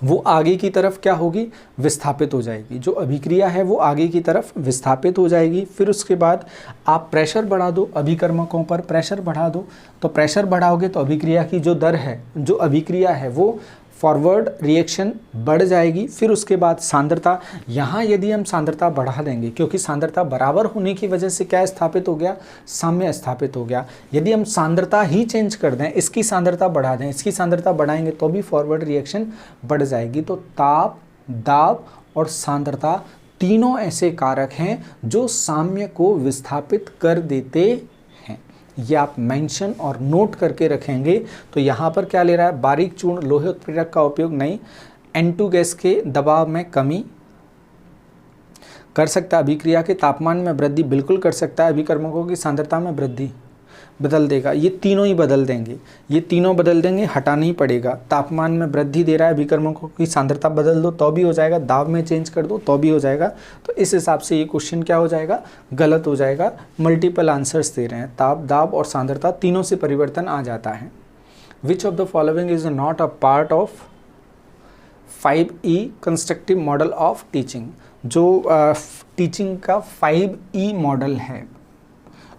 वो आगे की तरफ क्या होगी, विस्थापित हो जाएगी। जो अभिक्रिया है वो आगे की तरफ विस्थापित हो जाएगी। फिर उसके बाद आप प्रेशर बढ़ा दो, अभिकर्मकों पर प्रेशर बढ़ा दो, तो प्रेशर बढ़ाओगे तो अभिक्रिया की जो दर है, जो अभिक्रिया है वो फॉरवर्ड रिएक्शन बढ़ जाएगी। फिर उसके बाद सांद्रता, यहाँ यदि हम सांद्रता बढ़ा देंगे, क्योंकि सांद्रता बराबर होने की वजह से क्या स्थापित हो गया, साम्य स्थापित हो गया। यदि हम सांद्रता ही चेंज कर दें, इसकी सांद्रता बढ़ा दें, इसकी सांद्रता बढ़ाएंगे तो भी फॉरवर्ड रिएक्शन बढ़ जाएगी। तो ताप, दाब और सांद्रता तीनों ऐसे कारक हैं जो साम्य को विस्थापित कर देते हैं। ये आप मेंशन और नोट करके रखेंगे। तो यहाँ पर क्या ले रहा है, बारीक चूर्ण लोहे उत्प्रेरक का उपयोग नहीं, N2 गैस के दबाव में कमी कर सकता है, अभिक्रिया के तापमान में वृद्धि बिल्कुल कर सकता है, अभिकर्मकों की सांद्रता में वृद्धि बदल देगा। ये तीनों ही बदल देंगे, ये तीनों बदल देंगे, हटाना ही पड़ेगा। तापमान में वृद्धि दे रहा है, अभिकर्मकों की सांद्रता बदल दो तो भी हो जाएगा, दाब में चेंज कर दो तो भी हो जाएगा। तो इस हिसाब से ये क्वेश्चन क्या हो जाएगा, गलत हो जाएगा। मल्टीपल आंसर्स दे रहे हैं, ताप, दाब और सांद्रता तीनों से परिवर्तन आ जाता है। Which of the following is not a part of 5E constructive model of teaching. जो टीचिंग का 5E मॉडल है,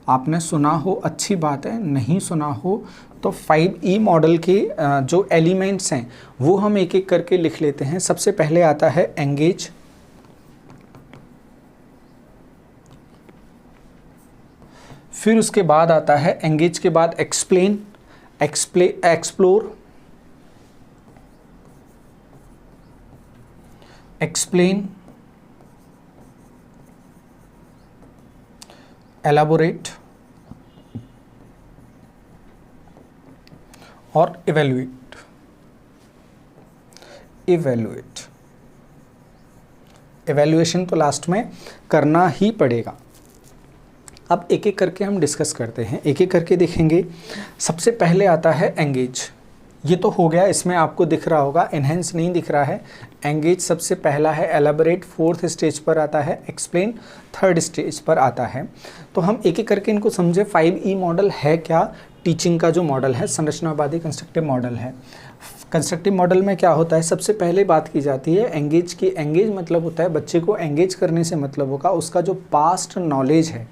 आपने सुना हो अच्छी बात है, नहीं सुना हो तो 5E मॉडल के जो एलिमेंट्स हैं वो हम एक एक करके लिख लेते हैं। सबसे पहले आता है एंगेज, फिर उसके बाद आता है एंगेज के बाद एक्सप्लेन, एक्सप्लोर, एक्सप्लेन, एलाबोरेट और इवेल्युएट। इवेल्युएशन तो लास्ट में करना ही पड़ेगा। अब एक एक करके हम डिस्कस करते हैं, एक एक करके देखेंगे। सबसे पहले आता है एंगेज। ये तो हो गया, इसमें आपको दिख रहा होगा, एनहेंस नहीं दिख रहा है। एंगेज सबसे पहला है, एलाबोरेट 4th स्टेज पर आता है, एक्सप्लेन 3rd स्टेज पर आता है। तो हम एक एक करके इनको समझे। 5E मॉडल है क्या, टीचिंग का जो मॉडल है, संरचनावादी कंस्ट्रक्टिव मॉडल है। कंस्ट्रक्टिव मॉडल में क्या होता है, सबसे पहले बात की जाती है एंगेज की। एंगेज मतलब होता है बच्चे को एंगेज करने से मतलब होगा उसका जो पास्ट नॉलेज है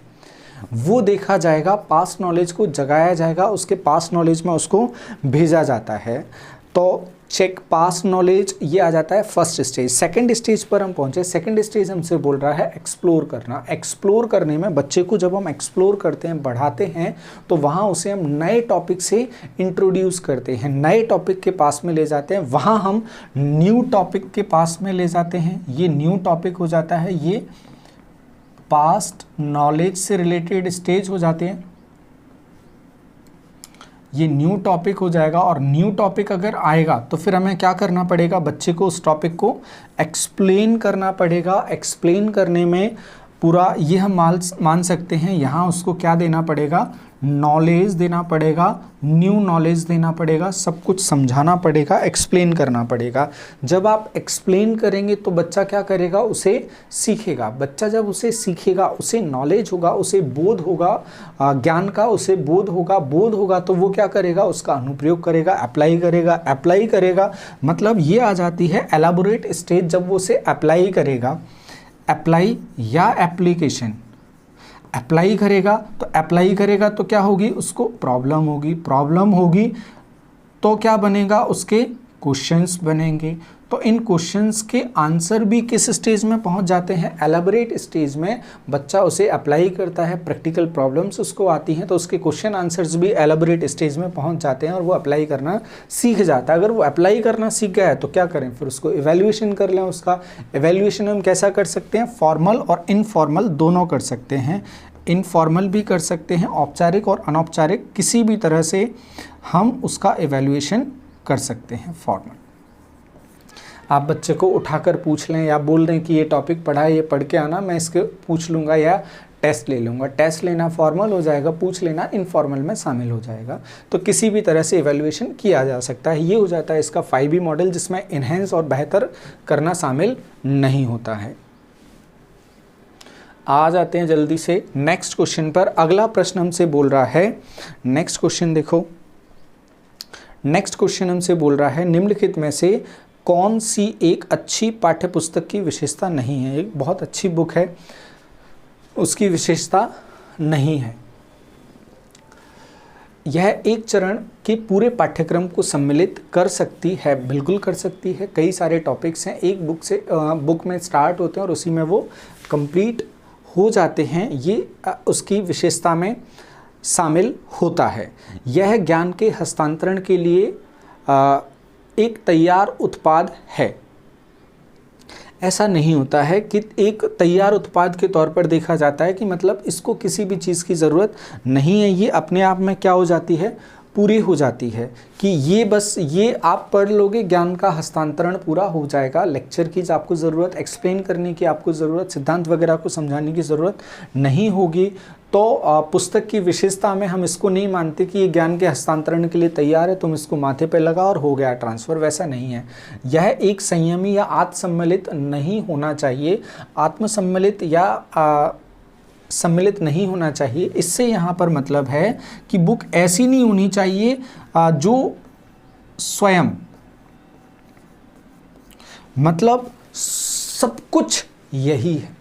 वो देखा जाएगा, पास्ट नॉलेज को जगाया जाएगा, उसके पास्ट नॉलेज में उसको भेजा जाता है। तो चेक पास्ट नॉलेज, ये आ जाता है फर्स्ट स्टेज। सेकंड स्टेज पर हम पहुंचे। सेकंड स्टेज हमसे बोल रहा है एक्सप्लोर करना। एक्सप्लोर करने में बच्चे को जब हम एक्सप्लोर करते हैं, बढ़ाते हैं, तो वहाँ उसे हम नए टॉपिक से इंट्रोड्यूस करते हैं, नए टॉपिक के पास में ले जाते हैं, वहाँ हम न्यू टॉपिक के पास में ले जाते हैं। ये न्यू टॉपिक हो जाता है, ये पास्ट नॉलेज से रिलेटेड स्टेज हो जाते हैं, ये न्यू टॉपिक हो जाएगा। और न्यू टॉपिक अगर आएगा तो फिर हमें क्या करना पड़ेगा, बच्चे को उस टॉपिक को एक्सप्लेन करना पड़ेगा। एक्सप्लेन करने में पूरा ये हम मान सकते हैं, यहाँ उसको क्या देना पड़ेगा, नॉलेज देना पड़ेगा, न्यू नॉलेज देना पड़ेगा, सब कुछ समझाना पड़ेगा, एक्सप्लेन करना पड़ेगा। जब आप एक्सप्लेन करेंगे तो बच्चा क्या करेगा, उसे सीखेगा। बच्चा जब उसे सीखेगा, उसे नॉलेज होगा, उसे बोध होगा, ज्ञान का उसे बोध होगा तो वो क्या करेगा, उसका अनुप्रयोग करेगा, अप्लाई करेगा। मतलब ये आ जाती है एलाबोरेट स्टेज। जब वो उसे अप्लाई करेगा, अप्लाई या एप्लीकेशन, अप्लाई करेगा तो क्या होगी, उसको प्रॉब्लम होगी तो क्या बनेगा, उसके क्वेश्चंस बनेंगे। तो इन क्वेश्चंस के आंसर भी किस स्टेज में पहुंच जाते हैं, एलाबोरेट स्टेज में। बच्चा उसे अप्लाई करता है, प्रैक्टिकल प्रॉब्लम्स उसको आती हैं तो उसके क्वेश्चन आंसर्स भी एलाबोरेट स्टेज में पहुंच जाते हैं और वो अप्लाई करना सीख जाता है। अगर वो अप्लाई करना सीख गया है तो क्या करें, फिर उसको इवेल्युएशन कर लें। उसका इवेल्युएशन हम कैसा कर सकते हैं, फॉर्मल और इनफॉर्मल दोनों कर सकते हैं। इनफॉर्मल भी कर सकते हैं, औपचारिक और अनौपचारिक किसी भी तरह से हम उसका इवेल्युएशन कर सकते हैं। फॉर्मल आप बच्चे को उठाकर पूछ लें या बोल दें कि ये टॉपिक पढ़ा है, ये पढ़ के आना, मैं इसके पूछ लूँगा या टेस्ट ले लूँगा। टेस्ट लेना फॉर्मल हो जाएगा, पूछ लेना इनफॉर्मल में शामिल हो जाएगा। तो किसी भी तरह से इवेल्युएशन किया जा सकता है। ये हो जाता है इसका 5E मॉडल, जिसमें इन्हेंस और बेहतर करना शामिल नहीं होता है। आ जाते हैं जल्दी से नेक्स्ट क्वेश्चन पर। अगला प्रश्न हमसे बोल रहा है, नेक्स्ट क्वेश्चन देखो, नेक्स्ट क्वेश्चन हमसे बोल रहा है निम्नलिखित में से कौन सी एक अच्छी पाठ्यपुस्तक की विशेषता नहीं है। एक बहुत अच्छी बुक है, उसकी विशेषता नहीं है। यह एक चरण के पूरे पाठ्यक्रम को सम्मिलित कर सकती है, बिल्कुल कर सकती है। कई सारे टॉपिक्स हैं, एक बुक में स्टार्ट होते हैं और उसी में वो कंप्लीट हो जाते हैं। ये उसकी विशेषता में शामिल होता है। यह ज्ञान के हस्तांतरण के लिए एक तैयार उत्पाद है। ऐसा नहीं होता है कि एक तैयार उत्पाद के तौर पर देखा जाता है कि मतलब इसको किसी भी चीज़ की ज़रूरत नहीं है, ये अपने आप में क्या हो जाती है, पूरी हो जाती है कि ये बस ये आप पढ़ लोगे, ज्ञान का हस्तांतरण पूरा हो जाएगा। लेक्चर की आपको ज़रूरत, एक्सप्लेन करने की आपको ज़रूरत, सिद्धांत वगैरह को समझाने की ज़रूरत नहीं होगी। तो पुस्तक की विशेषता में हम इसको नहीं मानते कि ये ज्ञान के हस्तांतरण के लिए तैयार है, तुम इसको माथे पे लगा और हो गया ट्रांसफ़र, वैसा नहीं है। यह एक संयमी या आत्मसम्मिलित नहीं होना चाहिए, आत्मसम्मिलित या सम्मिलित नहीं होना चाहिए। इससे यहाँ पर मतलब है कि बुक ऐसी नहीं होनी चाहिए जो स्वयं मतलब सब कुछ यही है,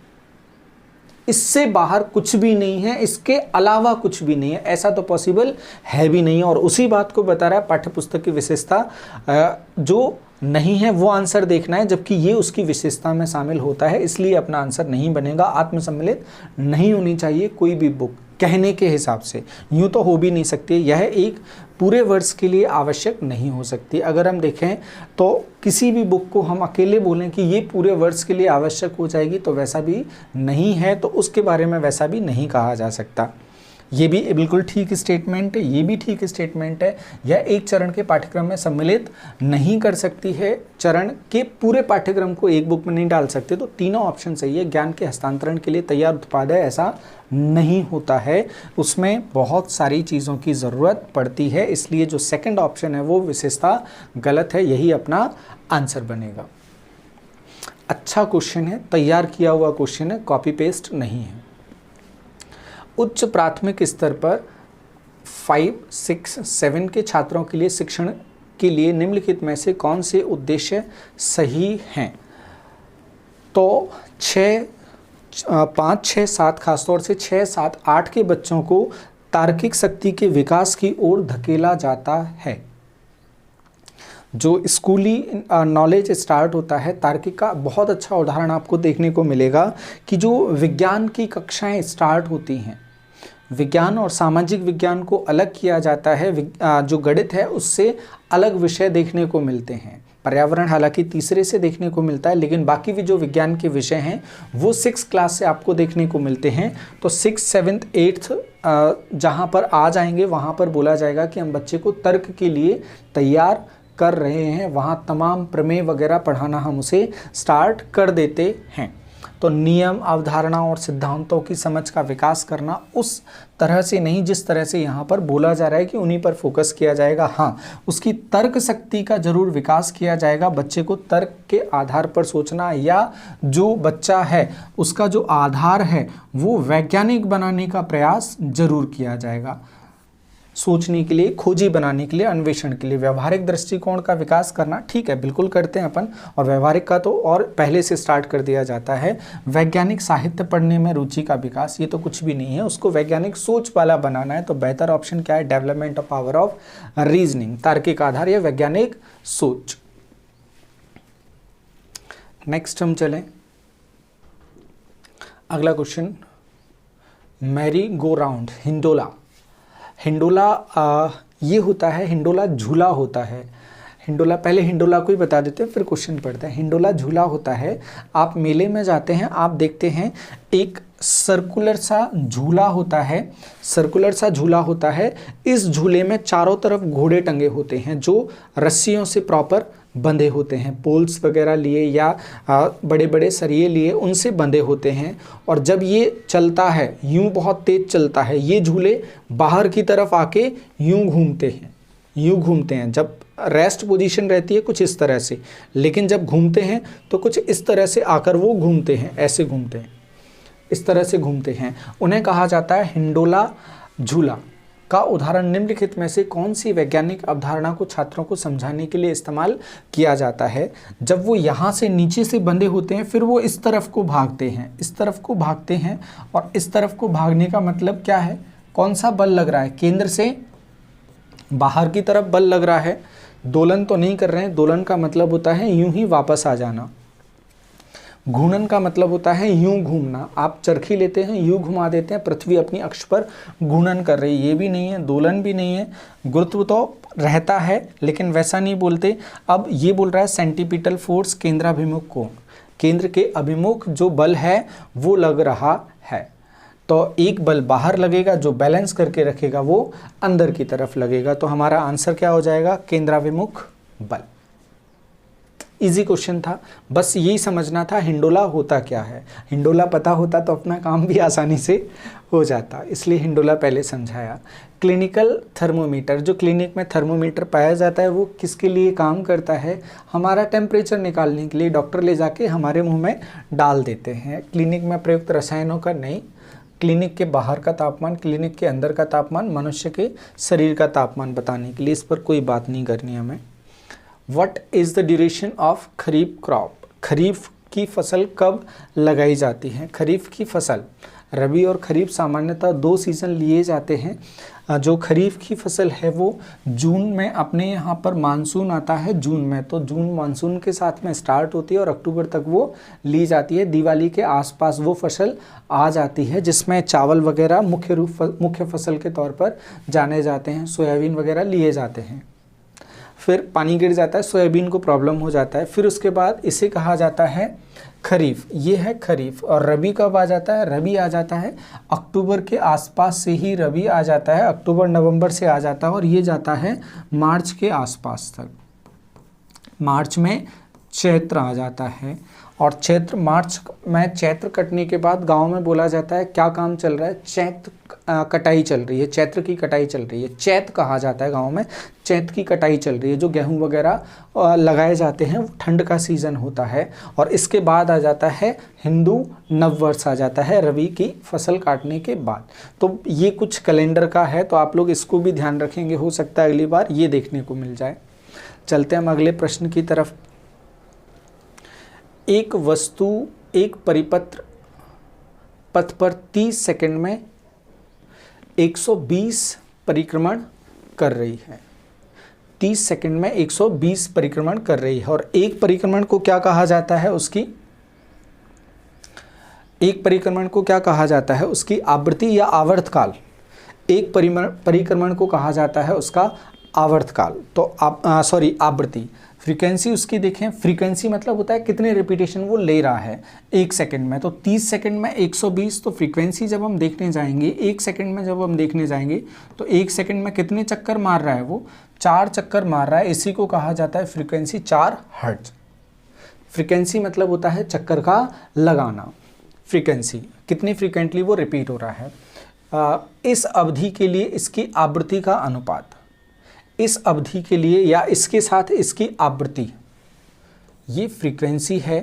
इससे बाहर कुछ भी नहीं है, इसके अलावा कुछ भी नहीं है, ऐसा तो पॉसिबल है भी नहीं। और उसी बात को बता रहा है पाठ्यपुस्तक की विशेषता जो नहीं है वो आंसर देखना है, जबकि ये उसकी विशेषता में शामिल होता है, इसलिए अपना आंसर नहीं बनेगा। आत्मसम्मिलित नहीं होनी चाहिए कोई भी बुक, कहने के हिसाब से यूँ तो हो भी नहीं सकती। यह एक पूरे वर्ष के लिए आवश्यक नहीं हो सकती। अगर हम देखें तो किसी भी बुक को हम अकेले बोलें कि ये पूरे वर्ष के लिए आवश्यक हो जाएगी तो वैसा भी नहीं है, तो उसके बारे में वैसा भी नहीं कहा जा सकता। ये भी बिल्कुल ठीक स्टेटमेंट है, ये भी ठीक स्टेटमेंट है। यह एक चरण के पाठ्यक्रम में सम्मिलित नहीं कर सकती है, चरण के पूरे पाठ्यक्रम को एक बुक में नहीं डाल सकते। तो तीनों ऑप्शन सही है। ज्ञान के हस्तांतरण के लिए तैयार उत्पाद है, ऐसा नहीं होता है, उसमें बहुत सारी चीज़ों की ज़रूरत पड़ती है, इसलिए जो सेकंड ऑप्शन है वो विशेषता गलत है, यही अपना आंसर बनेगा। अच्छा क्वेश्चन है, तैयार किया हुआ क्वेश्चन है, कॉपी पेस्ट नहीं है। उच्च प्राथमिक स्तर पर 5, 6, 7 के छात्रों के लिए शिक्षण के लिए निम्नलिखित में से कौन से उद्देश्य सही हैं। तो 5, 6, 7 खासतौर से 6, 7, 8 के बच्चों को तार्किक शक्ति के विकास की ओर धकेला जाता है। जो स्कूली नॉलेज स्टार्ट होता है, तार्किक का बहुत अच्छा उदाहरण आपको देखने को मिलेगा कि जो विज्ञान की कक्षाएं स्टार्ट होती हैं, विज्ञान और सामाजिक विज्ञान को अलग किया जाता है, जो गणित है उससे अलग विषय देखने को मिलते हैं। पर्यावरण हालांकि तीसरे से देखने को मिलता है, लेकिन बाकी भी जो विज्ञान के विषय हैं वो 6 क्लास से आपको देखने को मिलते हैं। तो 6, 7, 8 जहाँ पर आ जाएंगे वहाँ पर बोला जाएगा कि हम बच्चे को तर्क के लिए तैयार कर रहे हैं, वहाँ तमाम प्रमेय वगैरह पढ़ाना हम उसे स्टार्ट कर देते हैं। तो नियम, अवधारणा और सिद्धांतों की समझ का विकास करना उस तरह से नहीं जिस तरह से यहाँ पर बोला जा रहा है कि उन्हीं पर फोकस किया जाएगा। हाँ, उसकी तर्क शक्ति का जरूर विकास किया जाएगा, बच्चे को तर्क के आधार पर सोचना, या जो बच्चा है उसका जो आधार है वो वैज्ञानिक बनाने का प्रयास जरूर किया जाएगा, सोचने के लिए, खोजी बनाने के लिए, अन्वेषण के लिए। व्यवहारिक दृष्टिकोण का विकास करना ठीक है, बिल्कुल करते हैं अपन, और व्यवहारिक का तो और पहले से स्टार्ट कर दिया जाता है। वैज्ञानिक साहित्य पढ़ने में रुचि का विकास, ये तो कुछ भी नहीं है, उसको वैज्ञानिक सोच वाला बनाना है। तो बेहतर ऑप्शन क्या है, development of power of reasoning, तार्किक आधार या वैज्ञानिक सोच। नेक्स्ट हम चलें, अगला question, merry go round, Hindola. Hindola ये होता है, हिंडोला झूला होता है। हिंडोला, पहले हिंडोला को ही बता देते हैं फिर क्वेश्चन पढ़ते हैं। हिंडोला झूला होता है, आप मेले में जाते हैं, आप देखते हैं एक सर्कुलर सा झूला होता है, सर्कुलर सा झूला होता है। इस झूले में चारों तरफ घोड़े टंगे होते हैं जो रस्सियों से प्रॉपर बंधे होते हैं, पोल्स वगैरह लिए या बड़े बड़े सरिये लिए उनसे बंधे होते हैं। और जब ये चलता है, यूं बहुत तेज चलता है, ये झूले बाहर की तरफ आके यूं घूमते हैं, यूं घूमते हैं। जब रेस्ट पोजीशन रहती है कुछ इस तरह से, लेकिन जब घूमते हैं तो कुछ इस तरह से आकर वो घूमते हैं, ऐसे घूमते हैं, इस तरह से घूमते हैं। उन्हें कहा जाता है हिंडोला झूला। का उदाहरण निम्नलिखित में से कौन सी वैज्ञानिक अवधारणा को छात्रों को समझाने के लिए इस्तेमाल किया जाता है? जब वो यहाँ से नीचे से बंधे होते हैं फिर वो इस तरफ को भागते हैं, इस तरफ को भागते हैं। और इस तरफ को भागने का मतलब क्या है? कौन सा बल लग रहा है? केंद्र से बाहर की तरफ बल लग रहा है, दोलन तो नहीं कर रहे हैं। दोलन का मतलब होता है यूं ही वापस आ जाना। घूर्णन का मतलब होता है यूं घूमना। आप चरखी लेते हैं, यूं घुमा देते हैं, पृथ्वी अपनी अक्ष पर घूर्णन कर रही है, ये भी नहीं है। दोलन भी नहीं है। गुरुत्व तो रहता है लेकिन वैसा नहीं बोलते। अब ये बोल रहा है सेंटीपिटल फोर्स, केंद्राभिमुख कोण, केंद्र के अभिमुख जो बल है वो लग रहा है। तो एक बल बाहर लगेगा जो बैलेंस करके रखेगा, वो अंदर की तरफ लगेगा। तो हमारा आंसर क्या हो जाएगा? केंद्राभिमुख बल। इजी क्वेश्चन था, बस यही समझना था हिंडोला होता क्या है। हिंडोला पता होता तो अपना काम भी आसानी से हो जाता, इसलिए हिंडोला पहले समझाया। क्लिनिकल थर्मोमीटर, जो क्लिनिक में थर्मोमीटर पाया जाता है वो किसके लिए काम करता है? हमारा टेम्परेचर निकालने के लिए। डॉक्टर ले जाके हमारे मुंह में डाल देते हैं। क्लिनिक में प्रयुक्त रसायनों का नहीं, क्लिनिक के बाहर का तापमान, क्लिनिक के अंदर का तापमान, मनुष्य के शरीर का तापमान बताने के लिए। इस पर कोई बात नहीं करनी हमें। What is the duration of kharif crop? Kharif की फसल कब लगाई जाती है? खरीफ की फसल, रबी और खरीफ सामान्यतः 2 सीज़न लिए जाते हैं। जो खरीफ की फसल है वो जून में, अपने यहाँ पर मानसून आता है जून में, तो जून मानसून के साथ में स्टार्ट होती है और अक्टूबर तक वो ली जाती है। दिवाली के आसपास वो फसल आ जाती है जिसमें चावल वगैरह मुख्य फसल के तौर पर जाने जाते हैं, सोयाबीन वगैरह लिए जाते हैं। फिर पानी गिर जाता है, सोयाबीन को प्रॉब्लम हो जाता है। फिर उसके बाद इसे कहा जाता है खरीफ, ये है खरीफ। और रबी कब आ जाता है? रबी आ जाता है अक्टूबर के आसपास से ही रबी आ जाता है, अक्टूबर नवंबर से आ जाता है और ये जाता है मार्च के आसपास तक। मार्च में चैत्र आ जाता है और चैत्र, मार्च में चैत्र कटने के बाद गांव में बोला जाता है क्या काम चल रहा है? चैत्र कटाई चल रही है, चैत्र की कटाई चल रही है। चैत कहा जाता है गांव में, चैत की कटाई चल रही है। जो गेहूं वगैरह लगाए जाते हैं वो ठंड का सीज़न होता है। और इसके बाद आ जाता है हिंदू नववर्ष, आ जाता है रबी की फसल काटने के बाद। तो ये कुछ कैलेंडर का है, तो आप लोग इसको भी ध्यान रखेंगे, हो सकता है अगली बार ये देखने को मिल जाए। चलते हम अगले प्रश्न की तरफ। एक वस्तु एक परिपत्र पथ पर 30 सेकंड में 120 परिक्रमण कर रही है। 30 सेकंड में 120 परिक्रमण कर रही है। और एक परिक्रमण को क्या कहा जाता है? उसकी, एक परिक्रमण को क्या कहा जाता है? उसकी आवृत्ति या आवर्तकाल। एक परिक्रमण को कहा जाता है उसका आवर्तकाल। तो आवृत्ति। फ्रीक्वेंसी उसकी देखें, फ्रीक्वेंसी मतलब होता है कितने रिपीटेशन वो ले रहा है एक सेकंड में। तो 30 सेकंड में 120, तो फ्रीक्वेंसी जब हम देखने जाएंगे, एक सेकंड में जब हम देखने जाएंगे तो एक सेकंड में कितने चक्कर मार रहा है वो? 4 चक्कर मार रहा है। इसी को कहा जाता है फ्रीक्वेंसी 4 हर्ट्ज। फ्रीक्वेंसी मतलब होता है चक्कर का लगाना। फ्रीक्वेंसी कितनी फ्रीक्वेंटली वो रिपीट हो रहा है। इस अवधि के लिए इसकी आवृत्ति का अनुपात, इस अवधि के लिए या इसके साथ इसकी आवृत्ति, ये फ्रीक्वेंसी है।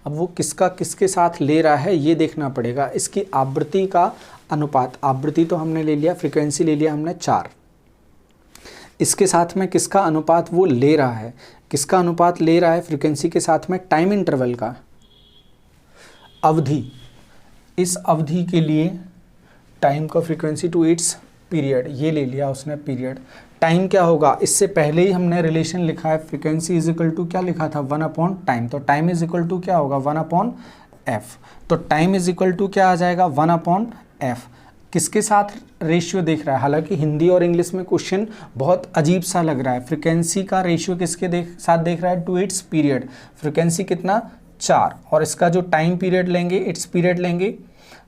अब वो किसका किसके साथ ले रहा है ये देखना पड़ेगा। इसकी आवृत्ति का अनुपात, आवृत्ति तो हमने ले लिया, फ्रीक्वेंसी ले लिया हमने 4। इसके साथ में किसका अनुपात वो ले रहा है? किसका अनुपात ले रहा है फ्रीक्वेंसी के साथ में? टाइम इंटरवल का, अवधि। इस अवधि के लिए टाइम का फ्रीक्वेंसी टू इट्स पीरियड, ये ले लिया उसने पीरियड। टाइम क्या होगा, इससे पहले ही हमने रिलेशन लिखा है, फ्रीक्वेंसी इज इक्वल टू क्या लिखा था, 1 अपॉन टाइम। तो टाइम इज इक्वल टू क्या होगा, 1 अपॉन एफ। तो टाइम इज इक्वल टू क्या आ जाएगा, 1 अपॉन एफ। किसके साथ रेशियो देख रहा है, हालांकि हिंदी और इंग्लिश में क्वेश्चन बहुत अजीब सा लग रहा है। फ्रीक्वेंसी का रेशियो किसके साथ देख रहा है, टू इट्स पीरियड। फ्रीक्वेंसी कितना, 4, और इसका जो टाइम पीरियड लेंगे, इट्स पीरियड लेंगे,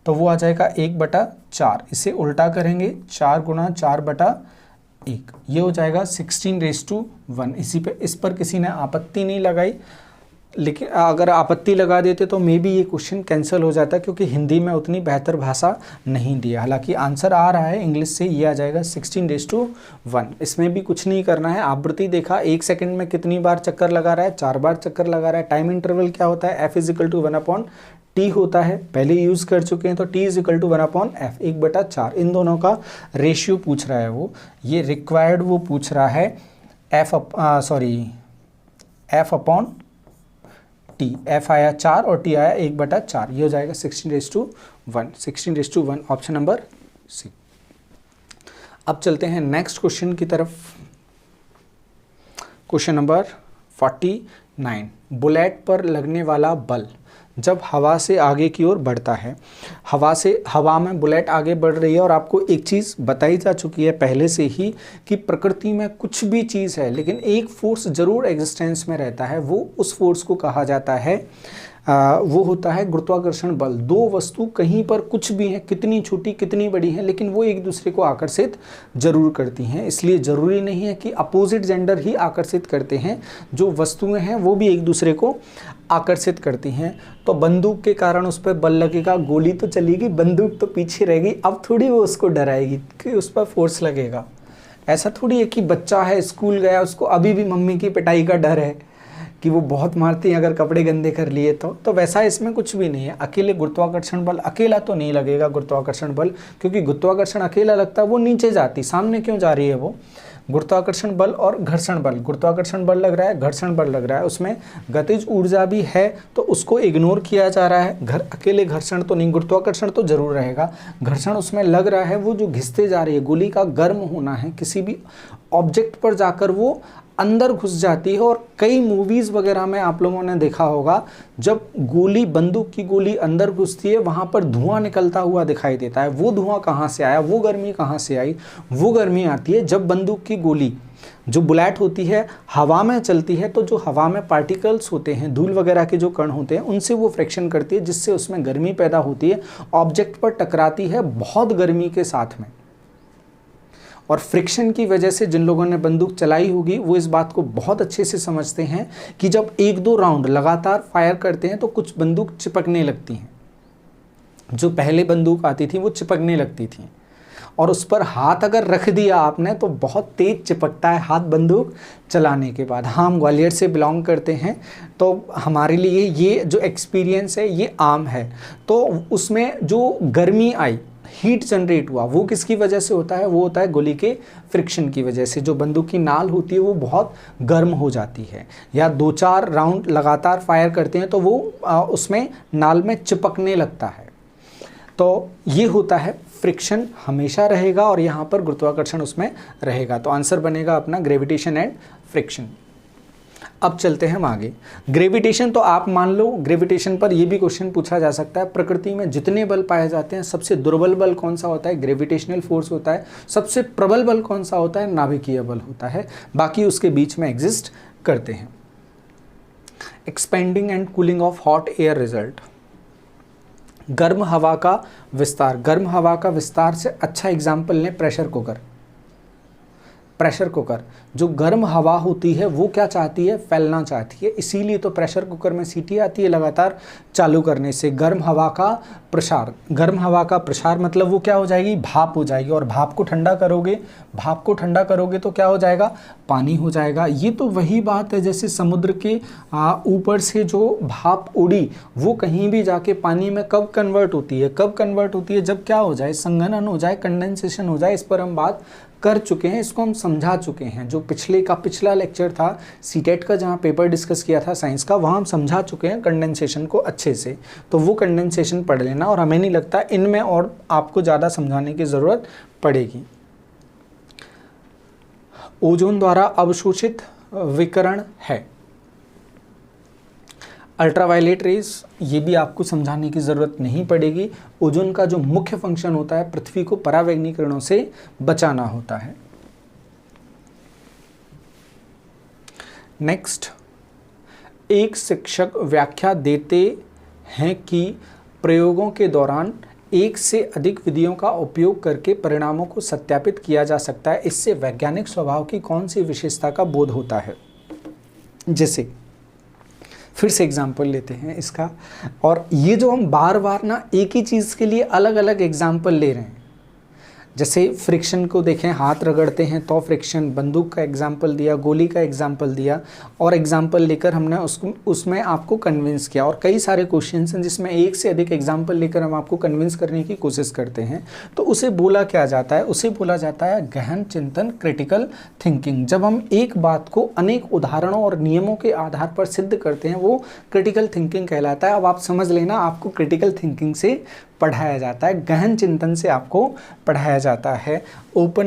तो वो आ जाएगा 1/4। इसे उल्टा करेंगे, 4 गुणा 4/1, ये हो जाएगा 16⁻1। इस पर किसी ने आपत्ति नहीं लगाई, लेकिन अगर आपत्ति लगा देते तो मे बी ये क्वेश्चन कैंसिल हो जाता, क्योंकि हिंदी में उतनी बेहतर भाषा नहीं दिया। हालांकि आंसर आ रहा है इंग्लिश से, ये आ जाएगा 16⁻1। इसमें भी कुछ नहीं करना है। आवृत्ति देखा, 1 सेकंड में कितनी बार चक्कर लगा रहा है, 4 बार चक्कर लगा रहा है। टाइम इंटरवल क्या होता है, f इज इक्वल टू 1 अपॉन टी होता है, पहले यूज़ कर चुके हैं। तो t is equal to 1 upon F, 1/4। इन दोनों का रेशियो पूछ रहा है वो, ये रिक्वायर्ड वो पूछ रहा है f अपॉन टी। f आया 4 और t आया 1/4, ये हो जाएगा 16⁻1। 16⁻1 ऑप्शन नंबर सी। अब चलते हैं नेक्स्ट क्वेश्चन की तरफ। क्वेश्चन नंबर 49, बुलेट पर लगने वाला बल जब हवा से आगे की ओर बढ़ता है। हवा में बुलेट आगे बढ़ रही है, और आपको एक चीज़ बताई जा चुकी है पहले से ही कि प्रकृति में कुछ भी चीज़ है लेकिन एक फोर्स जरूर एग्जिस्टेंस में रहता है, वो उस फोर्स को कहा जाता है वो होता है गुरुत्वाकर्षण बल। दो वस्तु कहीं पर कुछ भी हैं, कितनी छोटी कितनी बड़ी हैं, लेकिन वो एक दूसरे को आकर्षित जरूर करती हैं। इसलिए ज़रूरी नहीं है कि अपोजिट जेंडर ही आकर्षित करते हैं, जो वस्तुएं हैं वो भी एक दूसरे को आकर्षित करती हैं। तो बंदूक के कारण उस पर बल लगेगा, गोली तो चलेगी, बंदूक तो पीछे रहेगी। अब थोड़ी वो उसको डराएगी कि उस पर फोर्स लगेगा। ऐसा थोड़ी है कि बच्चा है, स्कूल गया, उसको अभी भी मम्मी की पिटाई का डर है कि वो बहुत मारती हैं अगर कपड़े गंदे कर लिए तो वैसा इसमें कुछ भी नहीं है। अकेले गुरुत्वाकर्षण बल अकेला तो नहीं लगेगा गुरुत्वाकर्षण बल, क्योंकि गुरुत्वाकर्षण अकेला लगता है वो नीचे जाती, सामने क्यों जा रही है वो। गुरुत्वाकर्षण बल और घर्षण बल, गुरुत्वाकर्षण बल लग रहा है, घर्षण बल लग रहा है, उसमें गतिज ऊर्जा भी है तो उसको इग्नोर किया जा रहा है। अकेले घर्षण तो नहीं, गुरुत्वाकर्षण तो जरूर रहेगा, घर्षण उसमें लग रहा है। वो जो घिसते जा रही है, गोली का गर्म होना है, किसी भी ऑब्जेक्ट पर जाकर वो अंदर घुस जाती है। और कई मूवीज़ वगैरह में आप लोगों ने देखा होगा, जब गोली, बंदूक की गोली अंदर घुसती है वहाँ पर धुआं निकलता हुआ दिखाई देता है। वो धुआं कहाँ से आया, वो गर्मी कहाँ से आई, वो गर्मी आती है जब बंदूक की गोली, जो बुलेट होती है, हवा में चलती है। तो जो हवा में पार्टिकल्स होते हैं, धूल वगैरह के जो कण होते हैं, उनसे वो फ्रिक्शन करती है, जिससे उसमें गर्मी पैदा होती है, ऑब्जेक्ट पर टकराती है बहुत गर्मी के साथ में। और फ्रिक्शन की वजह से जिन लोगों ने बंदूक चलाई होगी वो इस बात को बहुत अच्छे से समझते हैं कि जब 1-2 राउंड लगातार फायर करते हैं तो कुछ बंदूक चिपकने लगती हैं। जो पहले बंदूक आती थी वो चिपकने लगती थी, और उस पर हाथ अगर रख दिया आपने तो बहुत तेज चिपकता है हाथ बंदूक चलाने के बाद। हाँ, हम ग्वालियर से बिलोंग करते हैं तो हमारे लिए ये जो एक्सपीरियंस है ये आम है। तो उसमें जो गर्मी आई, हीट जनरेट हुआ, वो किसकी वजह से होता है, वो होता है गोली के फ्रिक्शन की वजह से। जो बंदूक की नाल होती है वो बहुत गर्म हो जाती है, या 2-4 राउंड लगातार फायर करते हैं तो वो उसमें नाल में चिपकने लगता है। तो ये होता है, फ्रिक्शन हमेशा रहेगा और यहाँ पर गुरुत्वाकर्षण उसमें रहेगा। तो आंसर बनेगा अपना ग्रेविटेशन एंड फ्रिक्शन। अब चलते हैं हम आगे। ग्रेविटेशन तो आप मान लो, ग्रेविटेशन पर यह भी क्वेश्चन पूछा जा सकता है, प्रकृति में जितने बल पाए जाते हैं सबसे दुर्बल बल कौन सा होता है, ग्रेविटेशनल फोर्स होता है। सबसे प्रबल बल कौन सा होता है, नाभिकीय बल होता है। बाकी उसके बीच में एग्जिस्ट करते हैं। Expanding and cooling of hot air result. गर्म हवा का विस्तार, गर्म हवा का विस्तार से अच्छा एग्जाम्पल लें प्रेशर कुकर। प्रेशर कुकर, जो गर्म हवा होती है वो क्या चाहती है, फैलना चाहती है, इसीलिए तो प्रेशर कुकर में सीटी आती है लगातार चालू करने से। गर्म हवा का प्रसार, गर्म हवा का प्रसार मतलब वो क्या हो जाएगी, भाप हो जाएगी, और भाप को ठंडा करोगे, भाप को ठंडा करोगे तो क्या हो जाएगा, पानी हो जाएगा। ये तो वही बात है जैसे समुद्र के ऊपर से जो भाप उड़ी वो कहीं भी जाके पानी में कब कन्वर्ट होती है, कब कन्वर्ट होती है, जब क्या हो जाए, संघनन हो जाए, कंडेंसेशन हो जाए। इस पर हम बात कर चुके हैं, इसको हम समझा चुके हैं। जो पिछला लेक्चर था सीटेट का, जहाँ पेपर डिस्कस किया था साइंस का, वहाँ हम समझा चुके हैं कंडेंसेशन को अच्छे से। तो वो कंडेंसेशन पढ़ लेना, और हमें नहीं लगता इनमें और आपको ज़्यादा समझाने की ज़रूरत पड़ेगी। ओजोन द्वारा अवशोषित विकिरण है। अल्ट्रावायलेट रेज, ये भी आपको समझाने की ज़रूरत नहीं पड़ेगी। ओजोन का जो मुख्य फंक्शन होता है पृथ्वी को परावैंगनी किरणों से बचाना होता है। नेक्स्ट, एक शिक्षक व्याख्या देते हैं कि प्रयोगों के दौरान एक से अधिक विधियों का उपयोग करके परिणामों को सत्यापित किया जा सकता है। इससे वैज्ञानिक स्वभाव की कौन सी विशेषता का बोध होता है? जैसे फिर से एग्जाम्पल लेते हैं इसका, और ये जो हम बार बार ना एक ही चीज़ के लिए अलग अलग एग्जाम्पल ले रहे हैं, जैसे फ्रिक्शन को देखें, हाथ रगड़ते हैं तो फ्रिक्शन, बंदूक का एग्जाम्पल दिया, गोली का एग्जाम्पल दिया, और एग्जाम्पल लेकर हमने उसमें आपको कन्विंस किया। और कई सारे क्वेश्चंस हैं जिसमें एक से अधिक एग्जाम्पल लेकर हम आपको कन्विंस करने की कोशिश करते हैं, तो उसे बोला क्या जाता है? उसे बोला जाता है गहन चिंतन, क्रिटिकल थिंकिंग। जब हम एक बात को अनेक उदाहरणों और नियमों के आधार पर सिद्ध करते हैं, वो क्रिटिकल थिंकिंग कहलाता है। अब आप समझ लेना, आपको क्रिटिकल थिंकिंग से पढ़ाया जाता है, गहन चिंतन से आपको पढ़ाया जाता है। ओपन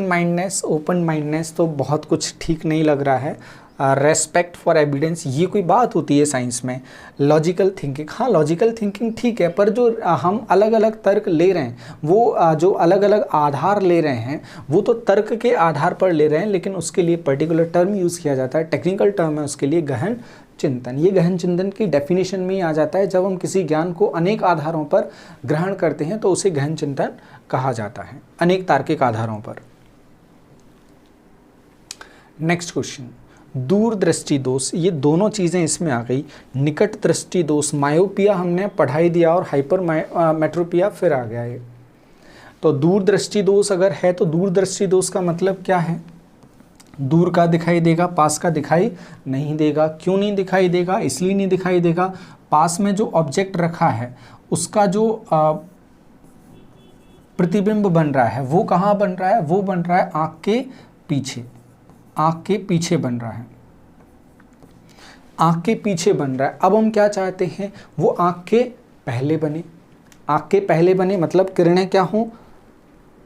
माइंडनेस तो बहुत कुछ ठीक नहीं लग रहा है। रेस्पेक्ट फॉर एविडेंस, ये कोई बात होती है साइंस में? लॉजिकल थिंकिंग, हाँ लॉजिकल थिंकिंग ठीक है, पर जो हम अलग अलग तर्क ले रहे हैं, वो जो अलग अलग आधार ले रहे हैं, वो तो तर्क के आधार पर ले रहे हैं, लेकिन उसके लिए पर्टिकुलर टर्म यूज़ किया जाता है, टेक्निकल टर्म है उसके लिए, गहन चिंतन। ये गहन चिंतन की डेफिनेशन में ही आ जाता है। जब हम किसी ज्ञान को अनेक आधारों पर ग्रहण करते हैं तो उसे गहन चिंतन कहा जाता है, अनेक तार्किक आधारों पर। नेक्स्ट क्वेश्चन, दूरदृष्टि दोष, ये दोनों चीज़ें इसमें आ गई। निकट दृष्टि दोष, मायोपिया हमने पढ़ाई दिया, और हाइपर मेट्रोपिया फिर आ गया ये। तो दूरदृष्टि दोष अगर है तो दूरदृष्टि दोष का मतलब क्या है? दूर का दिखाई देगा, पास का दिखाई नहीं देगा। क्यों नहीं दिखाई देगा? इसलिए नहीं दिखाई देगा, पास में जो ऑब्जेक्ट रखा है उसका जो प्रतिबिंब बन रहा है वो कहाँ बन रहा है? वो बन रहा है आँख के पीछे, आँख के पीछे बन रहा है, आँख के पीछे बन रहा है। अब हम क्या चाहते हैं? वो आँख के पहले बने। आँख के पहले बने मतलब किरणें क्या हों?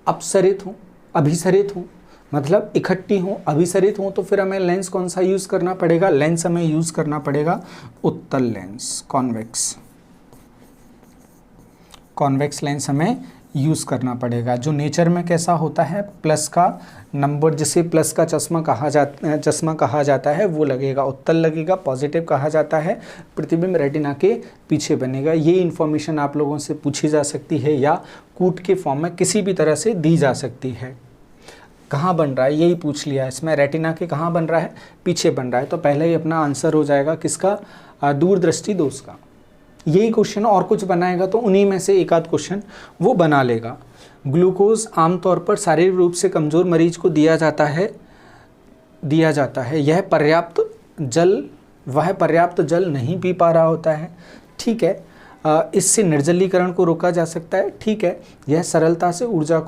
अपसरित हों, अभिसरित हों, मतलब इकट्ठी हों, अभिसरित हों। तो फिर हमें लेंस कौन सा यूज़ करना पड़ेगा? लेंस हमें यूज़ करना पड़ेगा उत्तल लेंस, कॉन्वेक्स लेंस हमें यूज़ करना पड़ेगा। जो नेचर में कैसा होता है? प्लस का नंबर, जिसे प्लस का चश्मा कहा जाता है वो लगेगा, उत्तल लगेगा, पॉजिटिव कहा जाता है, प्रतिबिंब रेटिना के पीछे बनेगा। ये इन्फॉर्मेशन आप लोगों से पूछी जा सकती है या कूट के फॉर्म में किसी भी तरह से दी जा सकती है। कहाँ बन रहा है यही पूछ लिया, इसमें रेटिना के कहाँ बन रहा है? पीछे बन रहा है। तो पहले ही अपना आंसर हो जाएगा किसका? दूरदृष्टि दोष का। यही क्वेश्चन और कुछ बनाएगा तो उन्हीं में से एक आध क्वेश्चन वो बना लेगा। ग्लूकोज आमतौर पर शारीरिक रूप से कमज़ोर मरीज को दिया जाता है। वह पर्याप्त जल नहीं पी पा रहा होता है, ठीक है। इससे निर्जलीकरण को रोका जा सकता है, ठीक है। यह सरलता से ऊर्जा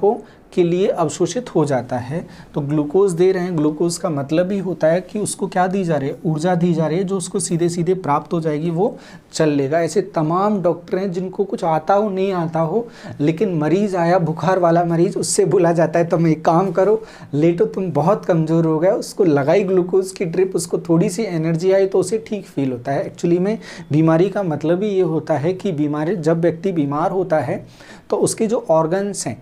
के लिए अवशोषित हो जाता है। तो ग्लूकोज दे रहे हैं, ग्लूकोज का मतलब ही होता है कि उसको क्या दी जा रही है? ऊर्जा दी जा रही है, जो उसको सीधे सीधे प्राप्त हो जाएगी, वो चल लेगा। ऐसे तमाम डॉक्टर हैं जिनको कुछ आता हो नहीं आता हो, लेकिन मरीज आया, बुखार वाला मरीज, उससे बोला जाता है तुम एक काम करो, लेटो, तुम बहुत कमज़ोर हो गए, उसको लगाई ग्लूकोज की ड्रिप, उसको थोड़ी सी एनर्जी आई तो उसे ठीक फील होता है। एक्चुअली में बीमारी का मतलब ही ये होता है कि जब व्यक्ति बीमार होता है तो उसके जो ऑर्गन्स हैं,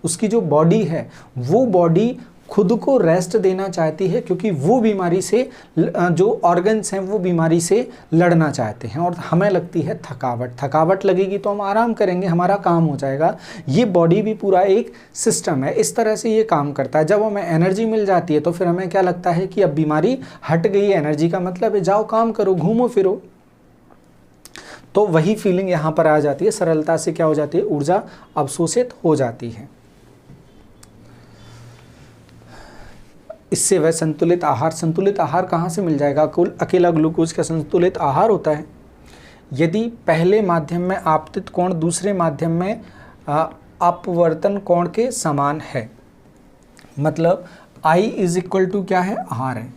उसकी जो बॉडी है, वो बॉडी खुद को रेस्ट देना चाहती है, क्योंकि वो बीमारी से, जो ऑर्गन्स हैं वो बीमारी से लड़ना चाहते हैं। और हमें लगती है थकावट लगेगी तो हम आराम करेंगे, हमारा काम हो जाएगा। ये बॉडी भी पूरा एक सिस्टम है, इस तरह से ये काम करता है। जब हमें एनर्जी मिल जाती है तो फिर हमें क्या लगता है कि अब बीमारी हट गई। एनर्जी का मतलब है जाओ काम करो, घूमो फिरो। तो वही फीलिंग यहाँ पर आ जाती है, सरलता से क्या हो जाती है? ऊर्जा अवशोषित हो जाती है। इससे वह संतुलित आहार कहाँ से मिल जाएगा? अकेला ग्लूकोज का संतुलित आहार होता है। यदि पहले माध्यम में आपतित कोण दूसरे माध्यम में अपवर्तन कोण के समान है, मतलब I इज इक्वल टू क्या है? आहार है,